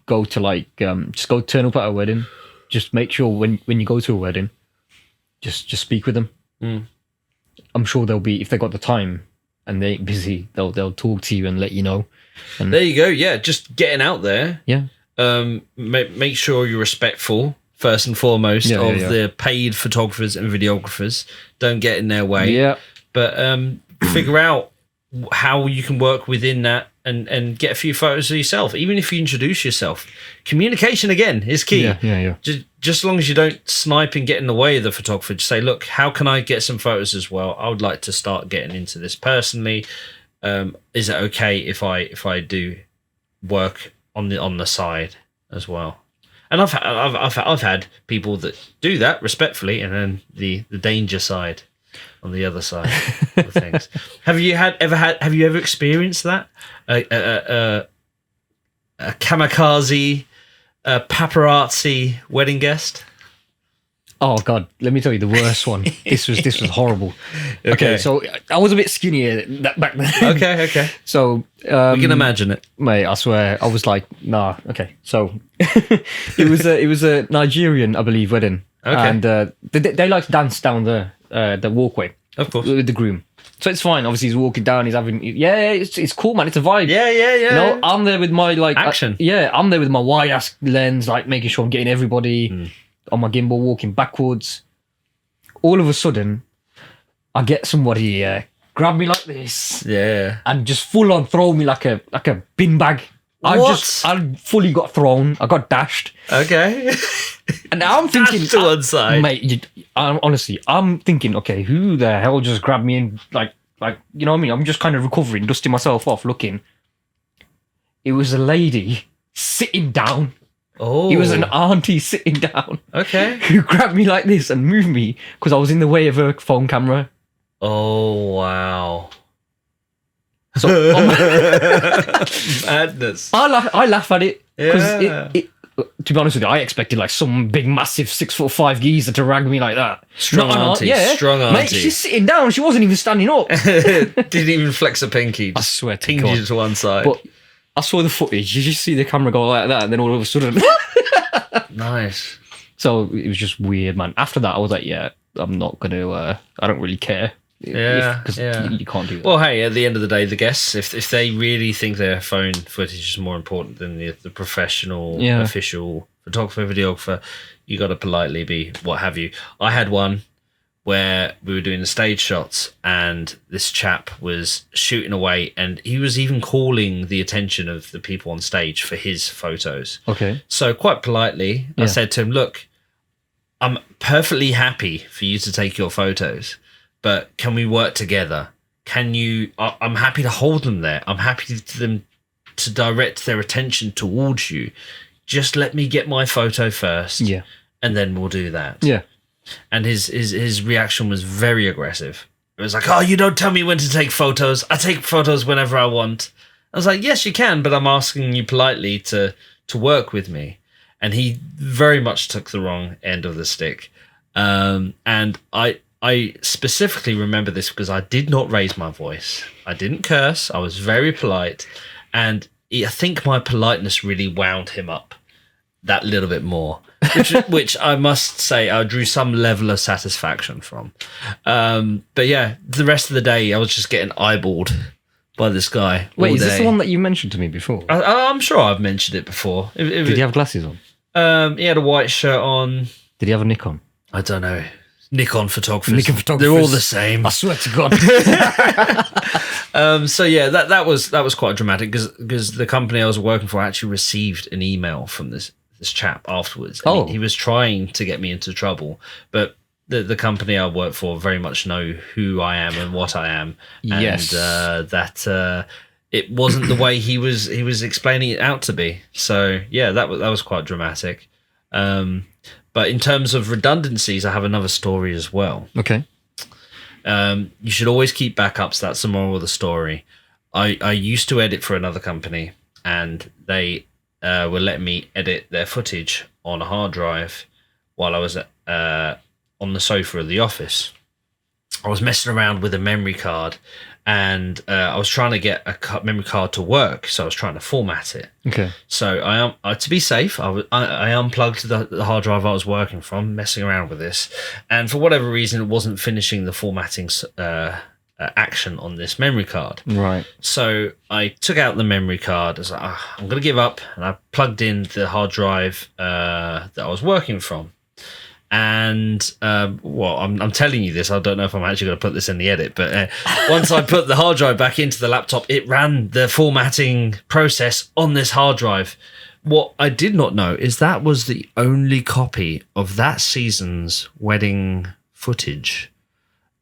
go to just go turn up at a wedding. Just make sure when you go to a wedding, just speak with them. I'm sure they'll be, if they got the time and they're busy, they'll talk to you and let you know. And there you go. Yeah, just getting out there. Yeah. Make sure you're respectful first and foremost of the paid photographers and videographers. Don't get in their way. Yeah. But figure out how you can work within that and get a few photos of yourself. Even if you introduce yourself, communication again is key. Yeah. Just as long as you don't snipe and get in the way of the photographer, just say, look, how can I get some photos as well? I would like to start getting into this personally. Is it okay if I do work on the side as well? And I've had people that do that respectfully, and then the danger side on the other side of things. Have you ever experienced that? A kamikaze, paparazzi wedding guest? Oh God, let me tell you the worst one. This was horrible. Okay, so I was a bit skinnier back then. Okay. So we can imagine it, mate. I swear, I was like, nah. Okay, so it was a Nigerian, I believe, wedding. Okay, and they like to dance down the walkway, of course, with the groom. So it's fine. Obviously, he's walking down. He's having it's cool, man. It's a vibe. Yeah. You know, I'm there with my action. I'm there with my wide ass lens, like making sure I'm getting everybody. On my gimbal, walking backwards. All of a sudden, I get somebody grab me like this, and just full on throw me like a bin bag. I fully got thrown. I got dashed. Okay. And now I'm thinking, to one side, mate. Honestly, I'm thinking, okay, who the hell just grabbed me in? Like you know what I mean? I'm just kind of recovering, dusting myself off, looking. It was a lady sitting down. Oh, it was an auntie sitting down. Okay. Who grabbed me like this and moved me because I was in the way of her phone camera. Oh, wow. So madness. I laugh at it because to be honest with you, I expected like some big massive 6'5" geezer to rag me like that. Strong auntie. Strong auntie. Mate, she's sitting down. She wasn't even standing up. Didn't even flex a pinky. I swear to God. Pinky to one side. But I saw the footage. You just see the camera go like that, and then all of a sudden, nice. So it was just weird, man. After that, I was like, yeah, I'm not gonna. I don't really care. Because you can't do that. Well, hey, at the end of the day, the guests, if they really think their phone footage is more important than the professional, official photographer, videographer, you got to politely be what have you. I had one where we were doing the stage shots and this chap was shooting away and he was even calling the attention of the people on stage for his photos. Okay. So quite politely, I said to him, look, I'm perfectly happy for you to take your photos, but can we work together? Can you, I'm happy to hold them there. I'm happy to them to direct their attention towards you. Just let me get my photo first. Yeah. And then we'll do that. Yeah. And his reaction was very aggressive. It was like, oh, you don't tell me when to take photos. I take photos whenever I want. I was like, yes, you can, but I'm asking you politely to work with me. And he very much took the wrong end of the stick. And I specifically remember this because I did not raise my voice. I didn't curse. I was very polite. And I think my politeness really wound him up that little bit more. which I must say I drew some level of satisfaction from. But yeah, the rest of the day I was just getting eyeballed by this guy. Wait, is this the one that you mentioned to me before? I'm sure I've mentioned it before. Did he have glasses on? He had a white shirt on. Did he have a Nikon? I don't know. Nikon photographers. They're all the same. I swear to God. So yeah, that was quite dramatic because the company I was working for actually received an email from this chap afterwards. Oh. He was trying to get me into trouble, but the company I work for very much know who I am and what I am. Yes. And that it wasn't the way he was explaining it out to be. So yeah, that was quite dramatic. But in terms of redundancies, I have another story as well. Okay. You should always keep backups. That's the moral of the story. I used to edit for another company, and they were letting me edit their footage on a hard drive while I was on the sofa of the office. I was messing around with a memory card, and I was trying to get a memory card to work, so I was trying to format it. Okay. So to be safe, I unplugged the hard drive I was working from, messing around with this, and for whatever reason, it wasn't finishing the formatting action on this memory card. Right. So I took out the memory card. I was like, I'm going to give up, and I plugged in the hard drive that I was working from. And I'm telling you this, I don't know if I'm actually going to put this in the edit, but once I put the hard drive back into the laptop, it ran the formatting process on this hard drive. What I did not know is that was the only copy of that season's wedding footage.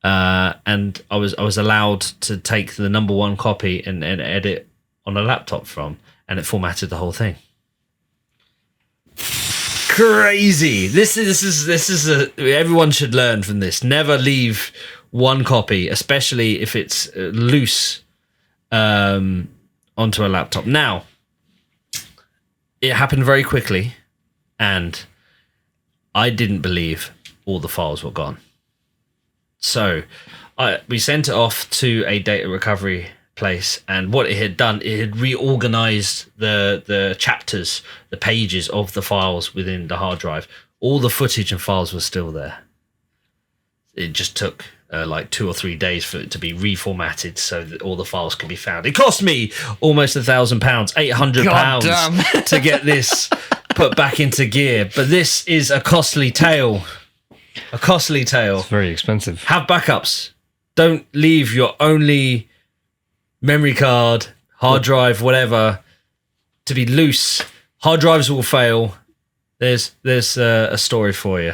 And I was allowed to take the number one copy and edit on a laptop from, and it formatted the whole thing. Crazy. This is everyone should learn from this. Never leave one copy, especially if it's loose, onto a laptop. Now, it happened very quickly, and I didn't believe all the files were gone. So we sent it off to a data recovery place, and what it had done, it had reorganized the chapters, the pages of the files within the hard drive. All the footage and files were still there. It just took like 2 or 3 days for it to be reformatted so that all the files could be found. It cost me almost £1,000, £800 to get this put back into gear. But this is a costly tale. A costly tale. It's very expensive. Have backups. Don't leave your only memory card, hard drive, whatever, to be loose. Hard drives will fail. There's a story for you.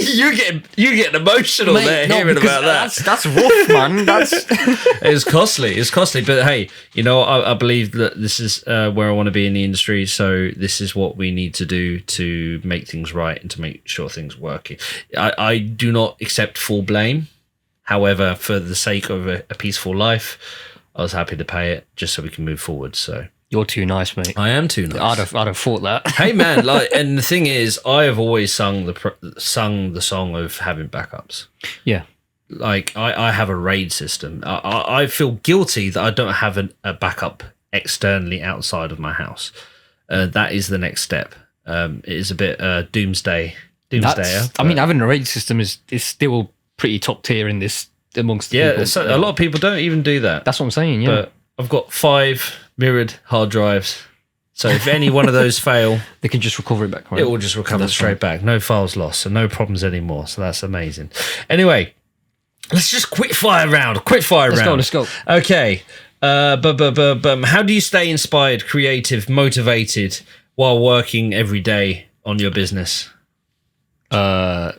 you getting emotional, mate, there hearing about that. That's rough, man. It's costly. But hey, you know, I believe that this is where I want to be in the industry. So this is what we need to do to make things right and to make sure things working. I do not accept full blame. However, for the sake of a peaceful life, I was happy to pay it just so we can move forward. So. You're too nice, mate. I am too nice. I'd have thought that. Hey, man! Like, and the thing is, I have always sung the song of having backups. Yeah. Like, I have a RAID system. I feel guilty that I don't have a backup externally outside of my house. That is the next step. It is a bit doomsdayer. I mean, having a RAID system is still pretty top tier in this amongst the people. So a lot of people don't even do that. That's what I'm saying. Yeah. But I've got 5 mirrored hard drives, so if any one of those fail, they can just recover it back, right? It will just recover straight back. No files lost, so no problems anymore. So that's amazing. Anyway, let's just quick fire round. Let's go. Okay. How do you stay inspired, creative, motivated while working every day on your business? Watch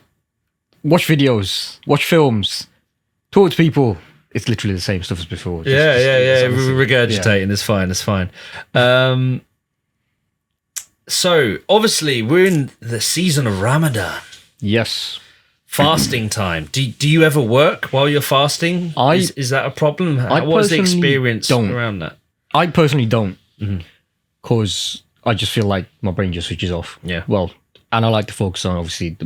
videos, watch films, talk to people. It's literally the same stuff as before. Regurgitating. It's fine. So obviously we're in the season of Ramadan. Yes. Fasting time. Do you ever work while you're fasting? Is that a problem? What is the experience around that? I personally don't, because I just feel like my brain just switches off. Yeah. Well, and I like to focus on obviously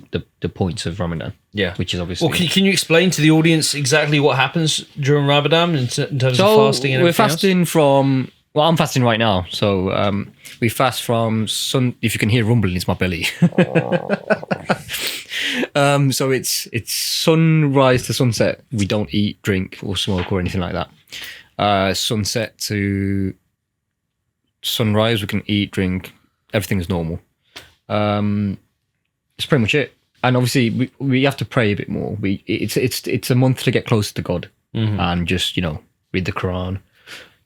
the points of Ramadan. Yeah, which is obviously. Well, can you explain to the audience exactly what happens during Ramadan in terms of fasting and everything we're fasting else? From. Well, I'm fasting right now, so we fast from sun. If you can hear rumbling, it's my belly. So it's sunrise to sunset. We don't eat, drink, or smoke or anything like that. Sunset to sunrise, we can eat, drink. Everything's normal. It's pretty much it. And obviously, we have to pray a bit more. It's a month to get closer to God, and just read the Quran,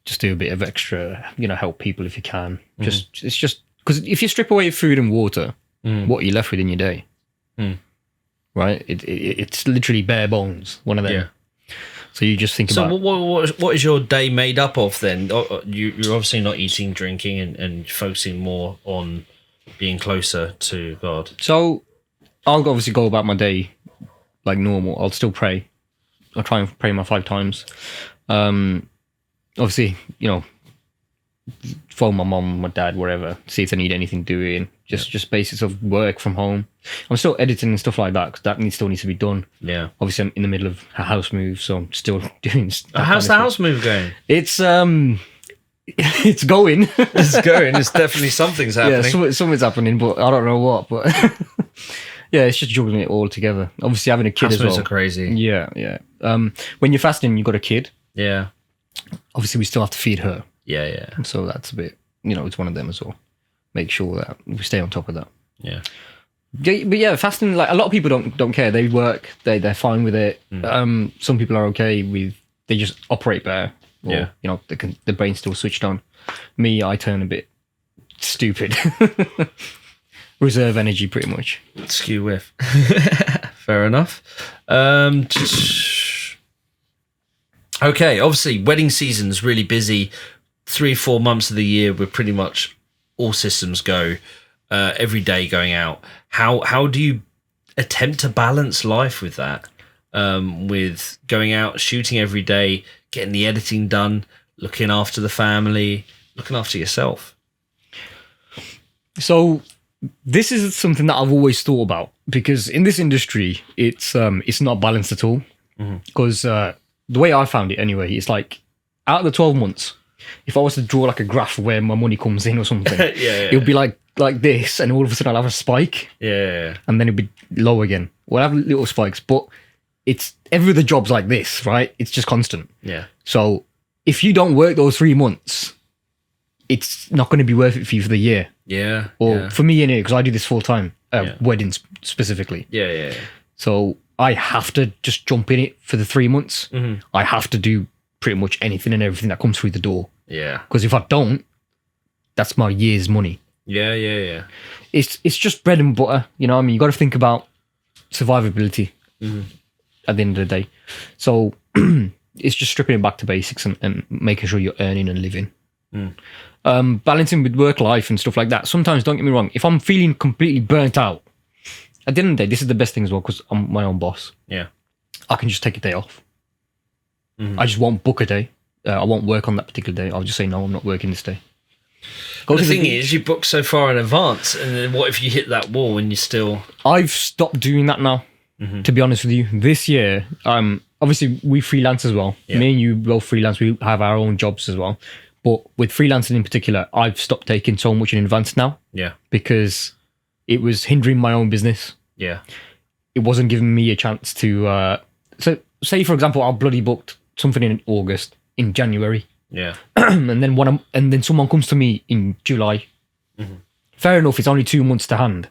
just do a bit of extra, help people if you can. It's just because if you strip away food and water, what are you left with in your day? Right? It's literally bare bones. One of them. Yeah. So you just think about. So what is your day made up of then? You're obviously not eating, drinking, and focusing more on being closer to God. So I'll obviously go about my day like normal. I'll still pray. I'll try and pray my 5 times. Obviously, phone my mom, my dad, wherever, see if they need anything doing. Just basics of work from home. I'm still editing and stuff like that because that still needs to be done. Yeah. Obviously, I'm in the middle of a house move, so I'm still doing. How's the house move going? It's it's going. It's going. It's definitely something's happening. Yeah, something's happening, but I don't know what. But yeah, it's just juggling it all together. Obviously, having a kid as well. House moves are crazy. Yeah. When you're fasting, you've got a kid. Yeah. Obviously, we still have to feed her. Yeah. So that's a bit, it's one of them as well. Make sure that we stay on top of that. Yeah. But yeah, fasting, like a lot of people don't care. They work, they're fine with it. Some people are okay with, they just operate better. Or, the brain's still switched on. Me, I turn a bit stupid. Reserve energy, pretty much. Skew with. Fair enough. Okay, obviously, wedding season's really busy. 3-4 months of the year, we're pretty much all systems go. Every day going out. How do you attempt to balance life with that? With going out, shooting every day, getting the editing done, looking after the family, looking after yourself. So this is something that I've always thought about, because in this industry, it's not balanced at all. Because the way I found it anyway, it's like out of the 12 months, if I was to draw like a graph where my money comes in or something, it would be like this, and all of a sudden I'll have a spike, and then it'd be low again. We'll have little spikes, but it's every other job's like this, right? It's just constant. Yeah. So if you don't work those 3 months, it's not going to be worth it for you for the year. Yeah. Or for me, because I do this full time, weddings specifically. Yeah. So I have to just jump in it for the 3 months. I have to do pretty much anything and everything that comes through the door. Yeah. Because if I don't, that's my year's money. Yeah. It's just bread and butter. You know what I mean? You got to think about survivability at the end of the day. So it's just stripping it back to basics and making sure you're earning and living. Balancing with work life and stuff like that. Sometimes, don't get me wrong, if I'm feeling completely burnt out, at the end of the day, this is the best thing as well, because I'm my own boss. Yeah. I can just take a day off. I just won't book a day. I won't work on that particular day. I'll just say, no, I'm not working this day. The thing is, you book so far in advance, and then what if you hit that wall and you still... I've stopped doing that now, to be honest with you. This year, obviously, we freelance as well. Yeah. Me and you both freelance. We have our own jobs as well. But with freelancing in particular, I've stopped taking so much in advance now. Yeah. Because it was hindering my own business. Yeah. It wasn't giving me a chance to... So, say, for example, I bloody booked something in August, in January. Yeah. and then someone comes to me in July. Fair enough, it's only 2 months to hand.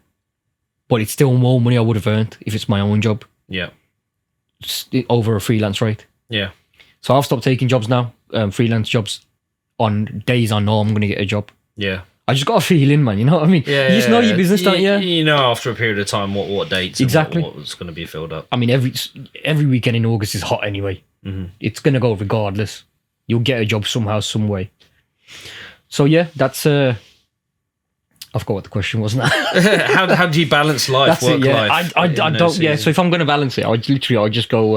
But it's still more money I would have earned if it's my own job. Yeah. Over a freelance rate. Yeah. So I've stopped taking jobs now, freelance jobs, on days I know I'm going to get a job. Yeah. I just got a feeling, man. You know what I mean? Yeah, you just know your business, don't you? You know after a period of time what dates exactly and what's going to be filled up. I mean, every weekend in August is hot anyway. It's going to go regardless. You'll get a job somehow, some way. So yeah, that's... I forgot what the question was now. how do you balance life, work life? I don't... Yeah, so if I'm going to balance it, I'll just go...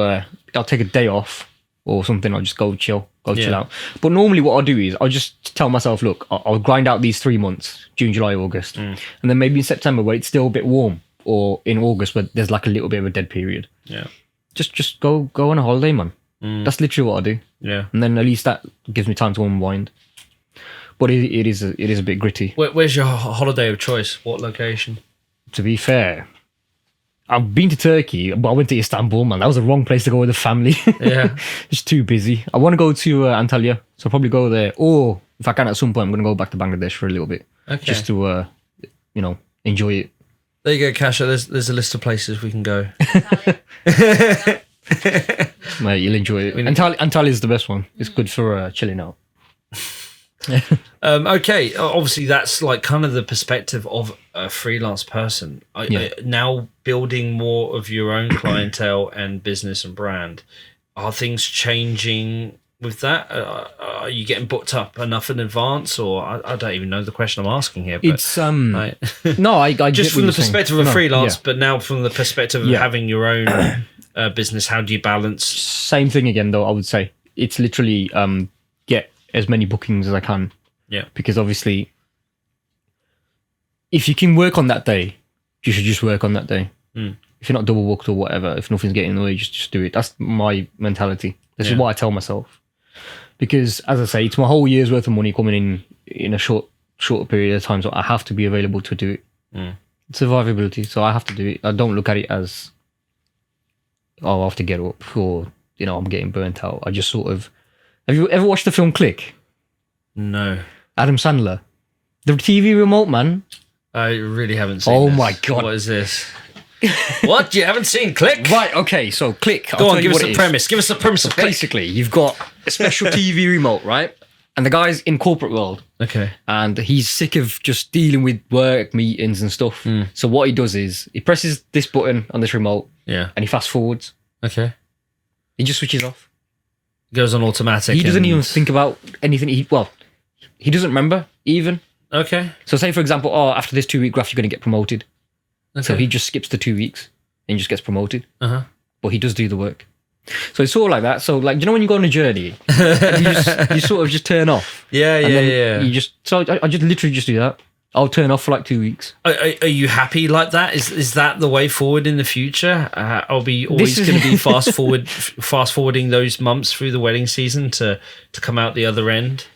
I'll take a day off or something. I'll just go chill out. But normally what I'll do is I'll just tell myself, look, I'll grind out these 3 months, June, July, August. And then maybe in September where it's still a bit warm, or in August where there's like a little bit of a dead period. Yeah. Just go on a holiday, man. That's literally what I do. Yeah. And then at least that gives me time to unwind. But it is a bit gritty. Where's your holiday of choice? What location? To be fair, I've been to Turkey, but I went to Istanbul, man. That was the wrong place to go with the family. Yeah. It's too busy. I want to go to Antalya, so I'll probably go there. Or if I can at some point, I'm going to go back to Bangladesh for a little bit. Okay. Just to, enjoy it. There you go, Kasha. There's a list of places we can go. Mate, you'll enjoy it. Antalya is the best one. It's good for chilling out. Okay, obviously that's like kind of the perspective of a freelance person. Now building more of your own clientele and business and brand, are things changing with that? Are you getting booked up enough in advance, or I don't even know the question I'm asking here. But it's no, I just from the perspective of freelance, but now from the perspective of having your own business, how do you balance? Same thing again, though. I would say it's literally get as many bookings as I can. Yeah. Because obviously, if you can work on that day, you should just work on that day. If you're not double booked or whatever, if nothing's getting in the way, just do it. That's my mentality. This is what I tell myself. Because, as I say, it's my whole year's worth of money coming in a shorter period of time, so I have to be available to do it. Survivability, so I have to do it. I don't look at it as, I have to get up, or, I'm getting burnt out. I just sort of... Have you ever watched the film Click? No. Adam Sandler. The TV remote, man. I really haven't seen this. My God. What is this? What? You haven't seen Click? Right, okay, so Click. Go on, give us the premise. Give us the premise of Click. Basically, you've got a special TV remote, right? And the guy's in corporate world. Okay. And he's sick of just dealing with work, meetings and stuff. So what he does is, he presses this button on this remote. Yeah. And he fast forwards. Okay. He just switches off. Goes on automatic. He doesn't even think about anything. He doesn't remember even. Okay. So say, for example, after this 2-week graph, you're going to get promoted. Okay. So he just skips the 2 weeks and just gets promoted. But he does do the work. So it's sort of like that. So when you go on a journey, and you sort of just turn off. Yeah. You just, so I just literally just do that. I'll turn off for like 2 weeks. Are you happy like that? Is that the way forward in the future? Are we always going to be fast forwarding those months through the wedding season to come out the other end?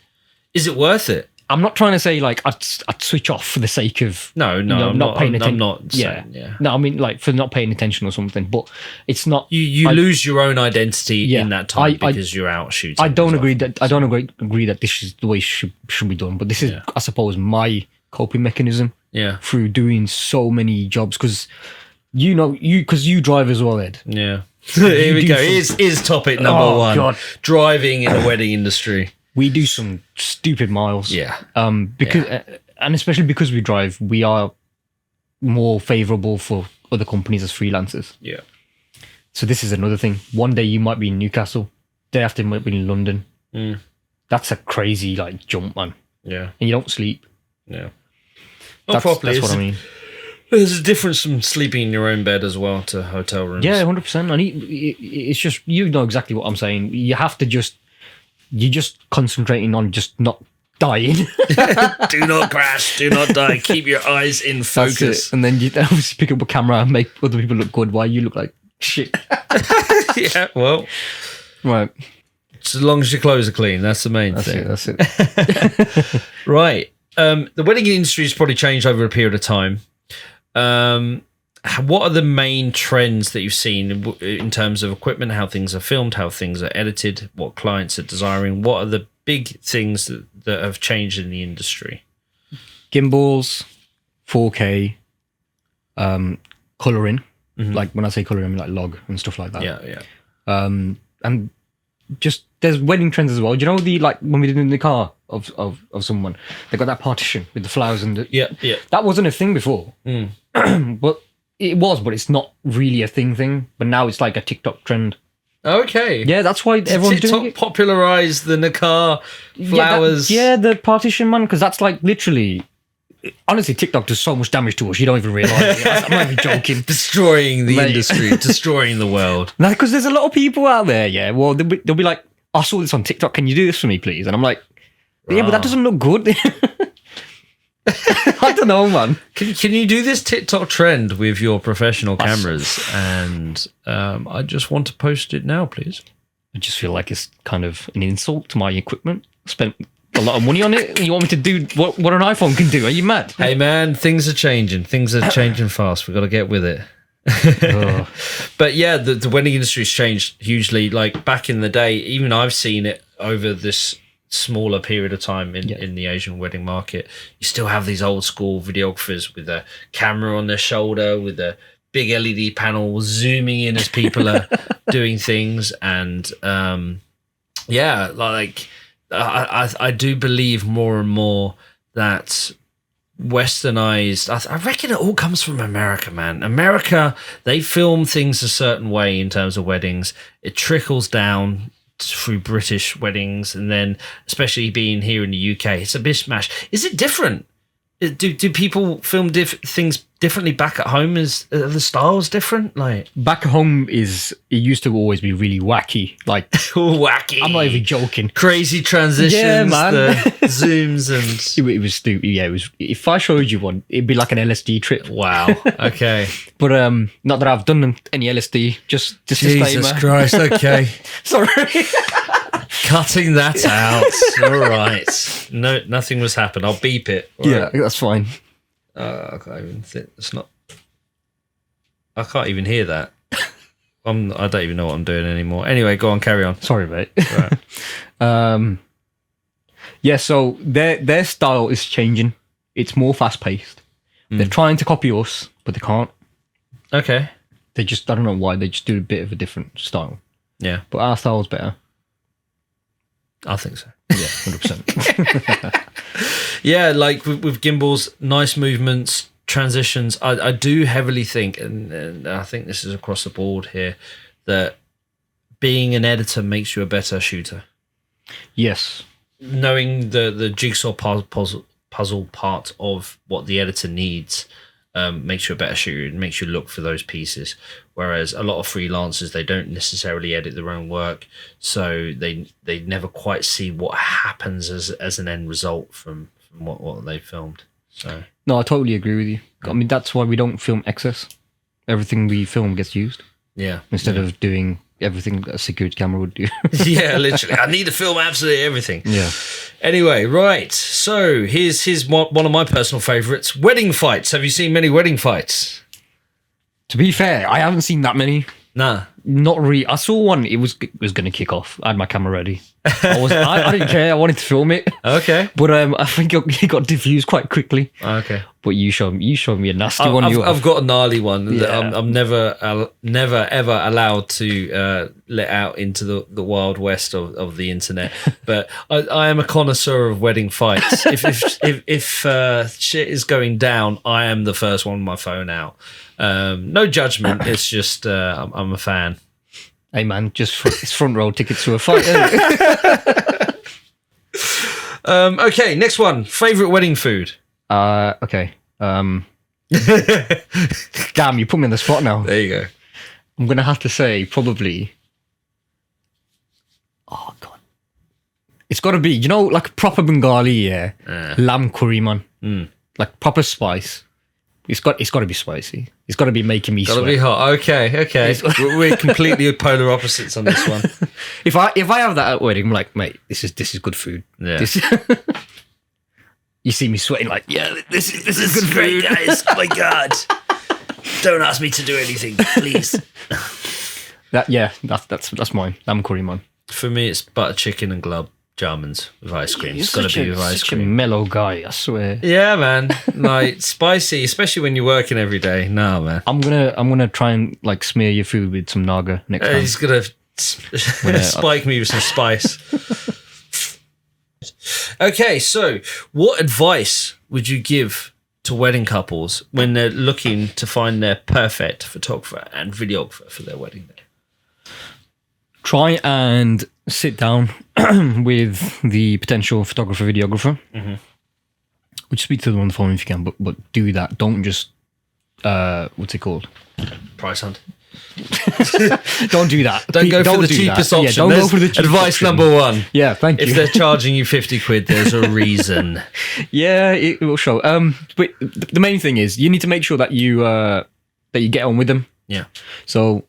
Is it worth it? I'm not trying to say like I'd switch off for the sake of not paying attention. I'm not saying, yeah. No, I mean like for not paying attention or something. But it's not. You lose your own identity in that time because you're out shooting. I don't agree that this is the way should be done. But this is, I suppose, my coping mechanism. Yeah. Through doing so many jobs because you drive as well, Ed. Yeah. Here we go. Is topic number one. God. Driving in the wedding industry. We do some stupid miles. Yeah. Because and especially because we drive, we are more favourable for other companies as freelancers. Yeah. So this is another thing. One day you might be in Newcastle, day after you might be in London. That's a crazy like jump, man. Yeah. And you don't sleep. Yeah. That's what I mean. There's a difference from sleeping in your own bed as well to hotel rooms. Yeah, 100%. And it's just, you know exactly what I'm saying. You have to you're just concentrating on just not dying. Do not crash, do not die. Keep your eyes in focus. And then you obviously pick up a camera and make other people look good while you look like shit. Yeah, well. Right. As long as your clothes are clean, that's the main thing. That's it. Right. The wedding industry has probably changed over a period of time. What are the main trends that you've seen in terms of equipment, how things are filmed, how things are edited, what clients are desiring? What are the big things that have changed in the industry? Gimbals, 4K, colouring. Like when I say colouring, I mean like log and stuff like that. Yeah. And just there's wedding trends as well. Do you know the like when we did in the car of someone, they got that partition with the flowers and yeah. That wasn't a thing before. But it was, but it's not really a thing. But now it's like a TikTok trend. Okay. Yeah, that's why everyone's doing it. Popularized the Nakar flowers. The partition, man, because that's like literally. Honestly, TikTok does so much damage to us. You don't even realise it. I'm not even joking. Destroying the industry, destroying the world. No, because there's a lot of people out there. Yeah, well, they'll be like, "I saw this on TikTok. Can you do this for me, please?" And I'm like, "Yeah, but that doesn't look good." I don't know, man. Can you do this TikTok trend with your professional cameras? And I just want to post it now, please. I just feel like it's kind of an insult to my equipment. Spent a lot of money on it. You want me to do what an iPhone can do? Are you mad? Hey, man, things are changing. Things are changing fast. We've got to get with it. But yeah, the wedding industry's changed hugely. Like back in the day, even I've seen it over this smaller period of time in the Asian wedding market. You still have these old school videographers with a camera on their shoulder with a big LED panel zooming in as people are doing things. And I do believe more and more that westernized, I reckon it all comes from America, man. America, they film things a certain way in terms of weddings. It trickles down through British weddings, and then especially being here in the UK, it's a mishmash. Is it different? Do people film things differently back at home? Are the styles different? Like back at home it used to always be really wacky. Like wacky. I'm not even joking. Crazy transitions, yeah, man. The zooms and it was stupid. Yeah, it was. If I showed you one, it'd be like an LSD trip. Wow. Okay. But not that I've done any LSD. Just Jesus Christ. Okay. Sorry. Cutting that out. All right. No, nothing was happened. I'll beep it. All right. That's fine. I can't even think. It's not. I can't even hear that. I don't even know what I'm doing anymore. Anyway, go on, carry on. Sorry, mate. Right. Yeah. So their style is changing. It's more fast paced. They're trying to copy us, but they can't. Okay. They just, I don't know why. They just do a bit of a different style. Yeah. But our style's better. I think so. Yeah, 100%. Yeah, like with gimbals, nice movements, transitions. I do heavily think, and I think this is across the board here, that being an editor makes you a better shooter. Yes. Knowing the jigsaw puzzle part of what the editor needs makes you a better shooter. It makes you look for those pieces. Whereas a lot of freelancers, they don't necessarily edit their own work, so they never quite see what happens as an end result from what they filmed. So no, I totally agree with you. I mean, that's why we don't film excess. Everything we film gets used. Yeah. Instead of doing everything that a security camera would do. Yeah, literally. I need to film absolutely everything. Yeah. Anyway, right. So here's one of my personal favourites: wedding fights. Have you seen many wedding fights? To be fair, I haven't seen that many. Nah. Not really. I saw one. It was going to kick off. I had my camera ready. I didn't care. I wanted to film it. Okay. But I think it got diffused quite quickly. Okay. But you showed me a nasty one. I've got a gnarly one that Yeah. I'm never ever allowed to let out into the wild west of the internet. But I am a connoisseur of wedding fights. If shit is going down, I am the first one with my phone out. No judgment. It's just I'm a fan. Hey man, it's front row tickets to a fight. Isn't it? Okay, next one. Favorite wedding food. Okay. Damn, you put me on the spot now. There you go. I'm gonna have to say probably. Oh god, it's got to be like proper Bengali, lamb curry, man. Like proper spice. It's got to be spicy. It's got to be making me sweat. Got to be hot. Okay. We're completely polar opposites on this one. If I have that at wedding, I'm like, mate, this is good food. Yeah. You see me sweating, like, yeah, this is good great, food, guys. Oh my god! Don't ask me to do anything, please. That's mine. Lamb curry, man. For me, it's butter chicken and gulab jamans with ice cream. It's You're got to be with ice such a cream. mellow guy, I swear. Yeah, man. Like spicy, especially when you're working every day. No, man. I'm gonna try and like smear your food with some naga next time. He's gonna spike me with some spice. Okay, so what advice would you give to wedding couples when they're looking to find their perfect photographer and videographer for their wedding day? Try and sit down with the potential photographer, videographer. Would speak to them on the phone if you can, but do that. Don't just what's it called? Price hunt. Don't do that. Don't go for the cheapest option. Yeah, don't go for the cheapest advice option. number one. Yeah, thank you. If they're charging you 50 quid, there's a reason. Yeah, it will show. But the main thing is you need to make sure that you get on with them. Yeah. So,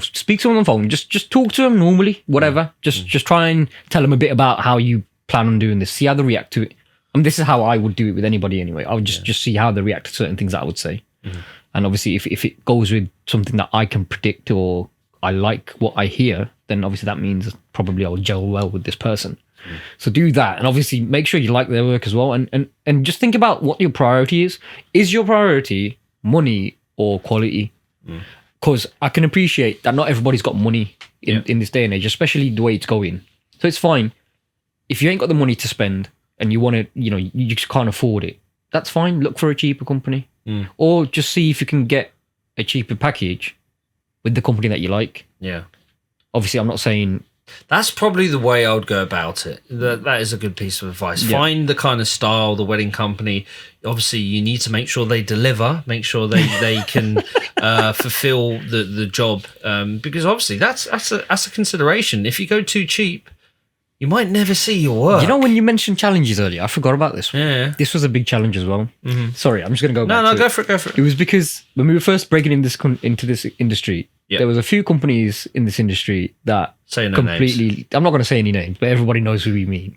speak to them on the phone. Just talk to them normally, whatever. Just try and tell them a bit about how you plan on doing this. See how they react to it. I mean, this is how I would do it with anybody anyway. I would just see how they react to certain things that I would say. And obviously, if it goes with something that I can predict or I like what I hear, then obviously that means probably I'll gel well with this person. So do that. And obviously make sure you like their work as well. And just think about what your priority is. Is your priority money or quality? Because I can appreciate that not everybody's got money in this day and age, especially the way it's going. So it's fine. If you ain't got the money to spend and you want to, you just can't afford it, that's fine. Look for a cheaper company. Or just see if you can get a cheaper package with the company that you like. Yeah. Obviously, I'm not saying... That's probably the way I would go about it. That is a good piece of advice. Yeah. Find the kind of style, the wedding company. Obviously, you need to make sure they deliver, make sure they can fulfill the job. Because obviously, that's a consideration. If you go too cheap, you might never see your work. When you mentioned challenges earlier, I forgot about this one. Yeah. This was a big challenge as well. Sorry, I'm just going to go back to go it. for it. It was because when we were first breaking into this industry, there was a few companies in this industry that Say no completely... names. I'm not going to say any names, but everybody knows who we mean.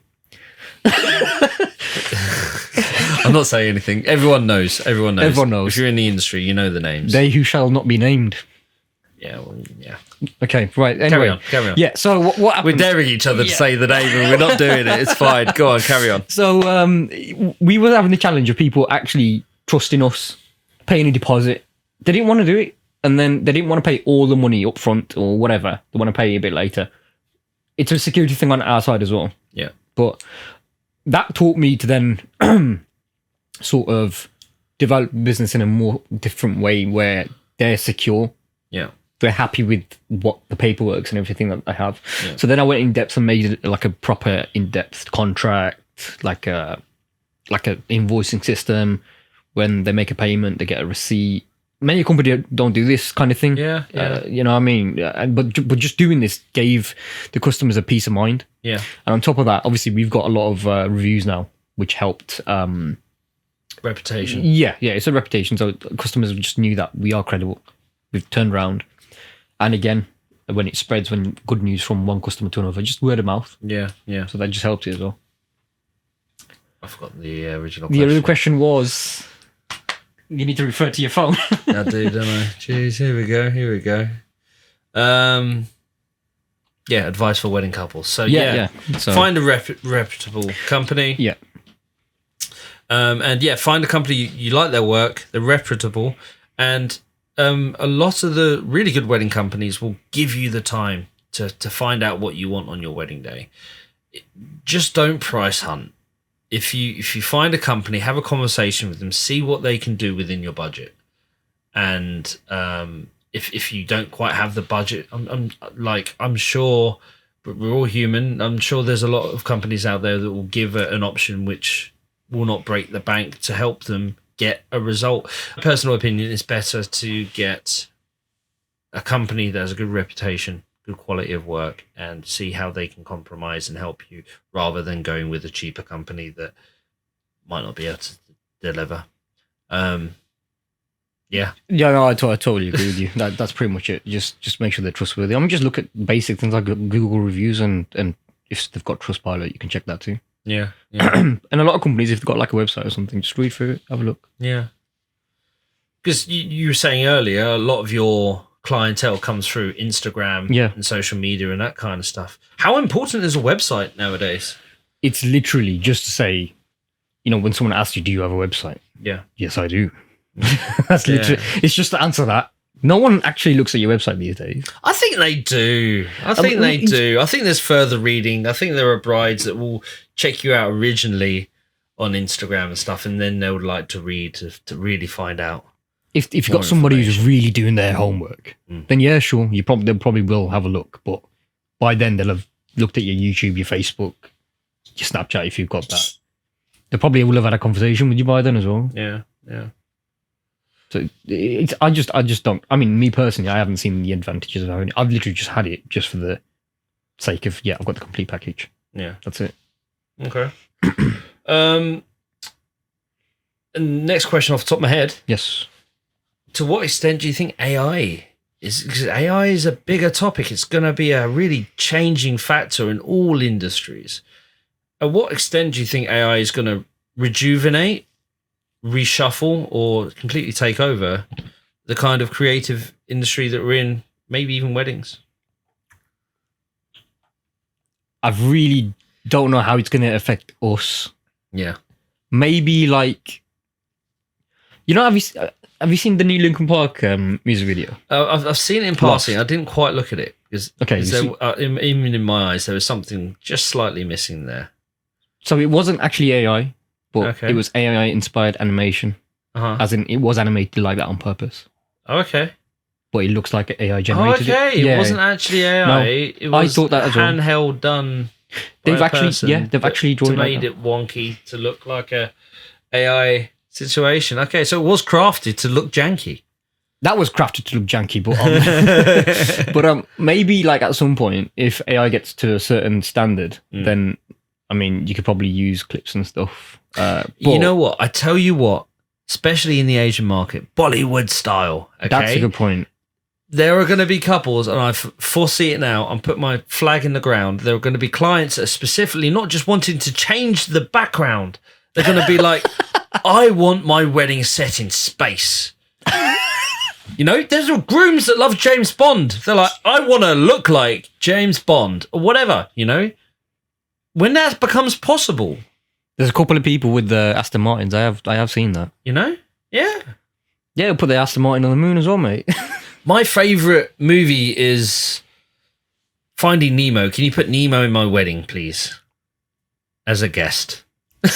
I'm not saying anything. Everyone knows. Everyone knows. If you're in the industry, you know the names. They who shall not be named. Yeah, well, yeah. Okay, right. Anyway, Carry on. Yeah. So what happened? We're daring each other to say the name, and we're not doing it. It's fine. Go on, carry on. So we were having the challenge of people actually trusting us, paying a deposit. They didn't want to do it, and then they didn't want to pay all the money up front or whatever. They want to pay a bit later. It's a security thing on our side as well. Yeah. But that taught me to then sort of develop business in a more different way where they're secure. Yeah. They're happy with what the paperwork and everything that I have. Yeah. So then I went in depth and made it like a proper in-depth contract, like a invoicing system. When they make a payment, they get a receipt. Many companies don't do this kind of thing. Yeah. You know what I mean? But just doing this gave the customers a peace of mind. Yeah. And on top of that, obviously we've got a lot of reviews now, which helped. Raise reputation. Yeah, it's a reputation. So customers just knew that we are credible. We've turned around. And again, when it spreads, when good news from one customer to another, just word of mouth. Yeah. So that just helps it as well. I forgot the original question. The original question was, you need to refer to your phone. I do, don't I? Jeez, here we go. Advice for wedding couples. So So, find a reputable company. Yeah. And find a company you like their work, they're reputable, and a lot of the really good wedding companies will give you the time to find out what you want on your wedding day. Just don't price hunt. If you find a company, have a conversation with them, see what they can do within your budget. And if you don't quite have the budget, I'm sure, but we're all human. I'm sure there's a lot of companies out there that will give an option which will not break the bank to help them get a result. Personal opinion, it's better to get a company that has a good reputation, good quality of work, and see how they can compromise and help you, rather than going with a cheaper company that might not be able to deliver. I totally agree with you. That's pretty much it. Just make sure they're trustworthy. I mean, just look at basic things like Google reviews, and if they've got Trustpilot, you can check that too. Yeah. And a lot of companies, if they've got like a website or something, just read through it, have a look. Yeah. Because you were saying earlier, a lot of your clientele comes through Instagram and social media and that kind of stuff. How important is a website nowadays? It's literally just to say, when someone asks you, do you have a website? Yeah. Yes, I do. That's literally, it's just to answer that. No one actually looks at your website these days. I think they do. I think there's further reading. I think there are brides that will check you out originally on Instagram and stuff, and then they would like to read to really find out. If you've got somebody who's really doing their homework, then yeah, sure, they probably will have a look. But by then they'll have looked at your YouTube, your Facebook, your Snapchat if you've got that. They probably will have had a conversation with you by then as well. Yeah. So I just don't. I mean, me personally, I haven't seen the advantages of having it. I've literally just had it just for the sake of I've got the complete package. Yeah, that's it. Okay. Next question off the top of my head. Yes. To what extent do you think AI is? Because AI is a bigger topic. It's going to be a really changing factor in all industries. At what extent do you think AI is going to rejuvenate, reshuffle, or completely take over the kind of creative industry that we're in, maybe even weddings? I really don't know how it's going to affect us. Yeah. Maybe like, have you seen the new Linkin Park music video? I've seen it in passing. I didn't quite look at it because even in my eyes, there was something just slightly missing there. So it wasn't actually AI, but it was AI-inspired animation. As in, it was animated like that on purpose. Okay. But it looks like AI generated. It wasn't actually AI. No, it was I thought that as well. Handheld done. They've actually drawn it. Made it wonky to look like a AI situation. Okay, so it was crafted to look janky. That was crafted to look janky, but maybe like at some point, if AI gets to a certain standard, then I mean, you could probably use clips and stuff. But you know what? I tell you what, especially in the Asian market, Bollywood style. Okay? That's a good point. There are going to be couples, and I foresee it now. I'm putting my flag in the ground. There are going to be clients that are specifically not just wanting to change the background. They're going to be like, I want my wedding set in space. There's grooms that love James Bond. They're like, I want to look like James Bond or whatever, When that becomes possible. There's a couple of people with the Aston Martins. I have seen that. Yeah. Yeah, put the Aston Martin on the moon as well, mate. My favourite movie is Finding Nemo. Can you put Nemo in my wedding, please? As a guest. I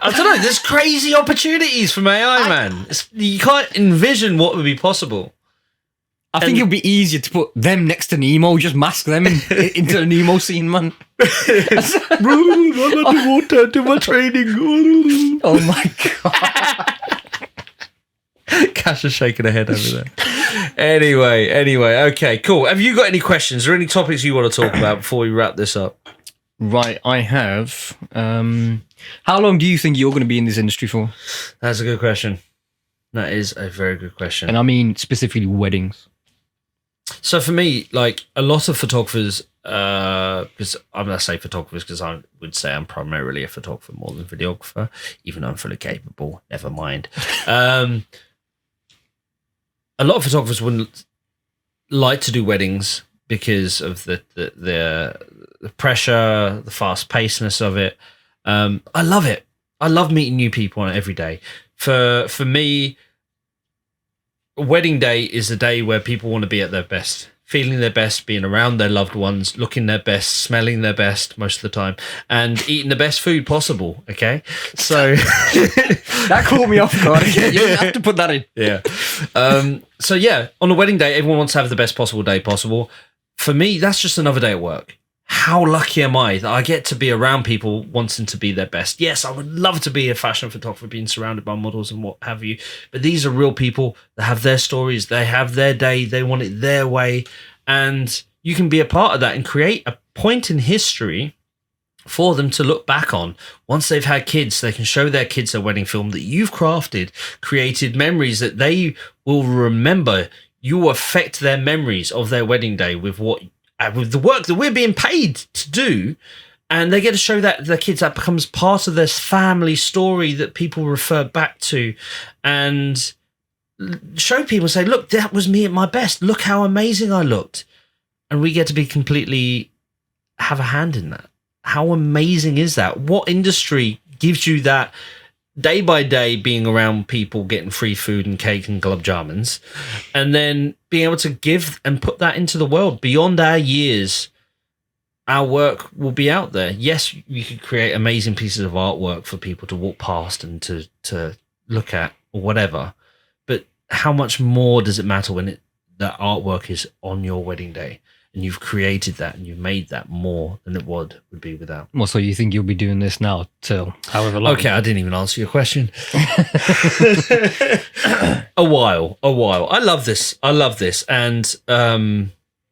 don't know. There's crazy opportunities from AI, man. You can't envision what would be possible. I think it would be easier to put them next to Nemo, just mask them into a Nemo scene, man. Bro, I'm underwater to my training. Oh my God. Cash is shaking her head over there. Anyway, okay, cool. Have you got any questions or any topics you want to talk about before we wrap this up? Right, I have. How long do you think you're going to be in this industry for? That's a good question. That is a very good question. And I mean specifically weddings. So for me, like a lot of photographers, because I'm going to say photographers because I would say I'm primarily a photographer more than videographer, even though I'm fully capable. Never mind. A lot of photographers wouldn't like to do weddings because of the pressure, the fast pacedness of it. I love it. I love meeting new people on it every day. For me, wedding day is a day where people want to be at their best, feeling their best, being around their loved ones, looking their best, smelling their best most of the time, and eating the best food possible. Okay, so that caught me off guard. You have to put that in. Yeah. So yeah, on a wedding day, everyone wants to have the best possible day possible. For me, that's just another day at work. How lucky am I that I get to be around people wanting to be their best? Yes, I would love to be a fashion photographer, being surrounded by models and what have you. But these are real people that have their stories. They have their day. They want it their way. And you can be a part of that and create a point in history for them to look back on. Once they've had kids, they can show their kids a wedding film that you've crafted, created memories that they will remember. You will affect their memories of their wedding day with the work that we're being paid to do, and they get to show that their kids. That becomes part of this family story that people refer back to, and show people, say, look, that was me at my best. Look how amazing I looked. And we get to be completely have a hand in that. How amazing is that? What industry gives you that day by day, being around people getting free food and cake and gulab jamans, and then being able to give and put that into the world beyond our years? Our work will be out there. Yes, you could create amazing pieces of artwork for people to walk past and to look at or whatever, but how much more does it matter when that artwork is on your wedding day and you've created that and you've made that more than it would be without? Well, so you think you'll be doing this now till however long? Okay, I didn't even answer your question. A while. I love this. And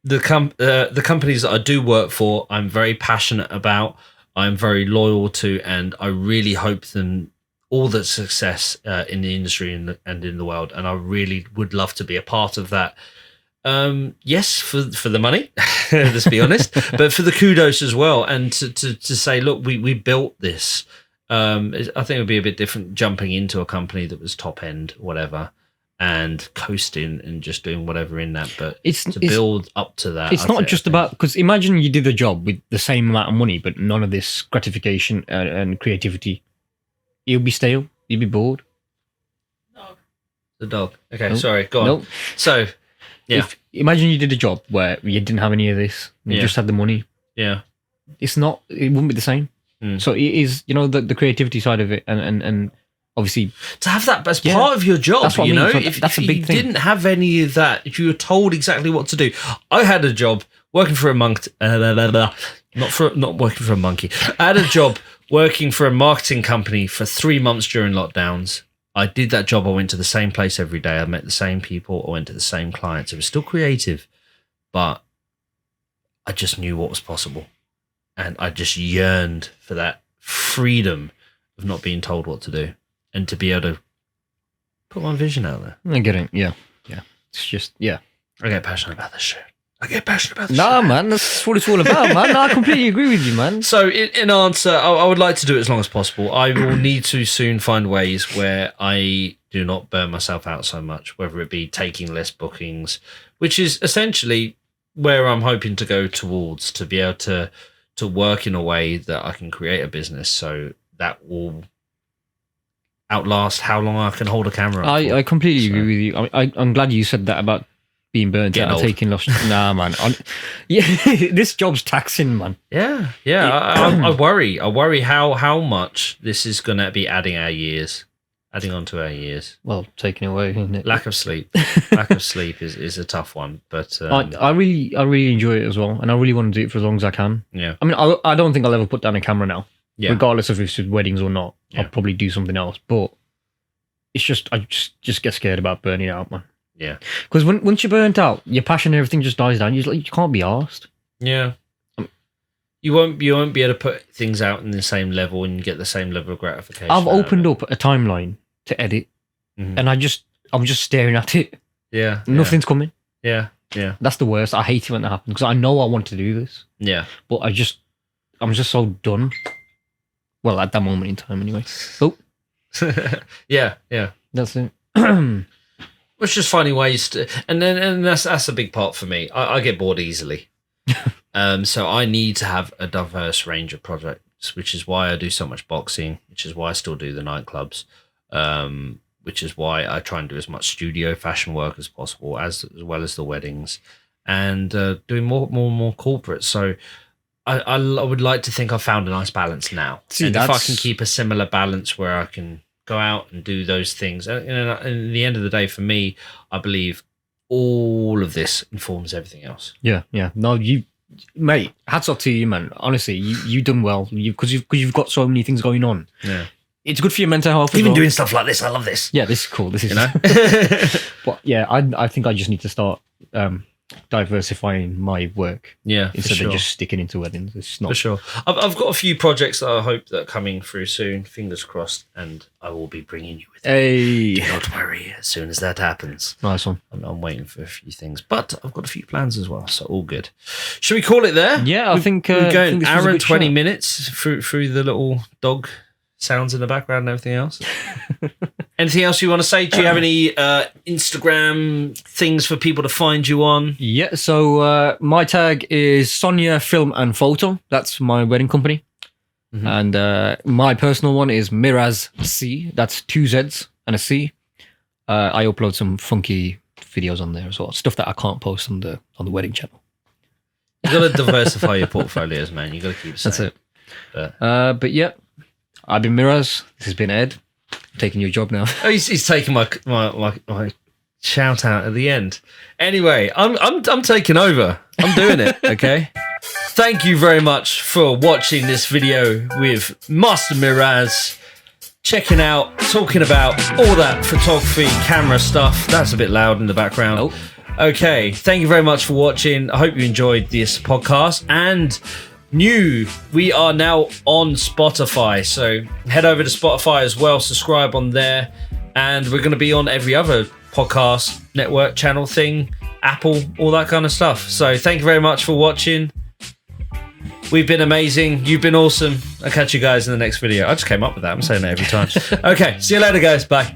the companies that I do work for, I'm very passionate about. I'm very loyal to, and I really hope them all the success in the industry and in the world. And I really would love to be a part of that. Yes, for the money, let's be honest, but for the kudos as well, and to say, look, we built this. I think it would be a bit different jumping into a company that was top end, whatever, and coasting and just doing whatever in that. But it's build up to that. It's not just about, because imagine you did the job with the same amount of money, but none of this gratification and creativity. You'll be stale. You'll be bored. The dog. Okay, sorry. Go on. Nope. So. Yeah. Imagine you did a job where you didn't have any of this. You just had the money. Yeah. It wouldn't be the same. So it is, the creativity side of it, and obviously to have that as part of your job. That's what I mean. So that's a big thing. Didn't have any of that, if you were told exactly what to do. I had a job working for a monk. Not working for a monkey. I had a job working for a marketing company for 3 months during lockdowns. I did that job. I went to the same place every day. I met the same people. I went to the same clients. It was still creative, but I just knew what was possible. And I just yearned for that freedom of not being told what to do and to be able to put my vision out there. I get it. Yeah. Yeah. It's just, yeah. I get passionate about this shit. Nah, man, that's what it's all about, man. I completely agree with you, man. So, in answer, I would like to do it as long as possible. I will need to soon find ways where I do not burn myself out so much, whether it be taking less bookings, which is essentially where I'm hoping to go towards, to be able to work in a way that I can create a business so that will outlast how long I can hold a camera. I completely agree with you. I'm glad you said that about being burnt out and taking lost. Nah, man. This job's taxing, man. Yeah. I worry. I worry how much this is going to be adding on to our years. Well, taking away, isn't it? Lack of sleep. Lack of sleep is a tough one. But I really enjoy it as well, and I really want to do it for as long as I can. Yeah. I mean, I don't think I'll ever put down a camera now, regardless of if it's with weddings or not. Yeah. I'll probably do something else, but it's just I just get scared about burning out, man. Yeah, because once you're burnt out, your passion and everything just dies down. You can't be arsed. Yeah, You won't be able to put things out in the same level and get the same level of gratification. I've opened up a timeline to edit, and I'm just staring at it. Yeah, nothing's coming. Yeah. That's the worst. I hate it when that happens because I know I want to do this. Yeah, but I'm just so done. Well, at that moment in time, anyway. Oh, yeah. That's it. It's just finding ways to, and that's a big part for me. I get bored easily. So I need to have a diverse range of projects, which is why I do so much boxing, which is why I still do the nightclubs, which is why I try and do as much studio fashion work as possible, as well as the weddings, and doing more corporate. So I would like to think I've found a nice balance now. See, and if I can keep a similar balance where I can go out and do those things, and at the end of the day, for me, I believe all of this informs everything else. Yeah. No, mate, hats off to you, man. Honestly, you've done well because you've got so many things going on. Yeah, it's good for your mental health. Even doing stuff like this, I love this. Yeah, this is cool. This is, but yeah, I think I just need to start diversifying my work. Yeah, instead of just sticking into weddings. It's not for sure. I've got a few projects that I hope that are coming through soon. Fingers crossed, and I will be bringing you with me. Hey, do not worry. As soon as that happens, nice one. I'm waiting for a few things, but I've got a few plans as well. So all good. Should we call it there? Yeah, I think we're going an hour and 20 minutes through the little dog sounds in the background and everything else. Anything else you want to say? Do you have any Instagram things for people to find you on? Yeah, so my tag is Sonia Film and Photo. That's my wedding company. And my personal one is Miraz C. That's 2 Z's and a C. I upload some funky videos on there as well. Stuff that I can't post on the wedding channel. You got to diversify your portfolios, man. You got to keep saying. That's it. But yeah, I've been Miraz. This has been Ed. I'm taking your job now. Oh, he's taking my shout out at the end. Anyway, I'm taking over. I'm doing it. Okay. Thank you very much for watching this video with Master Miraz. Checking out, talking about all that photography, camera stuff. That's a bit loud in the background. Nope. Okay. Thank you very much for watching. I hope you enjoyed this podcast. And we are now on Spotify, so head over to Spotify as well, subscribe on there, and we're going to be on every other podcast network channel thing, Apple, all that kind of stuff. So thank you very much for watching. We've been amazing. You've been awesome. I'll catch you guys in the next video. I just came up with that. I'm saying that every time. Okay, see you later, guys. Bye.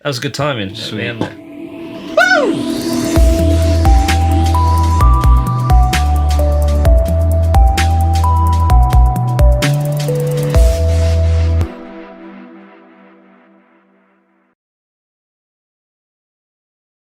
That was good timing. Sweet. Woo!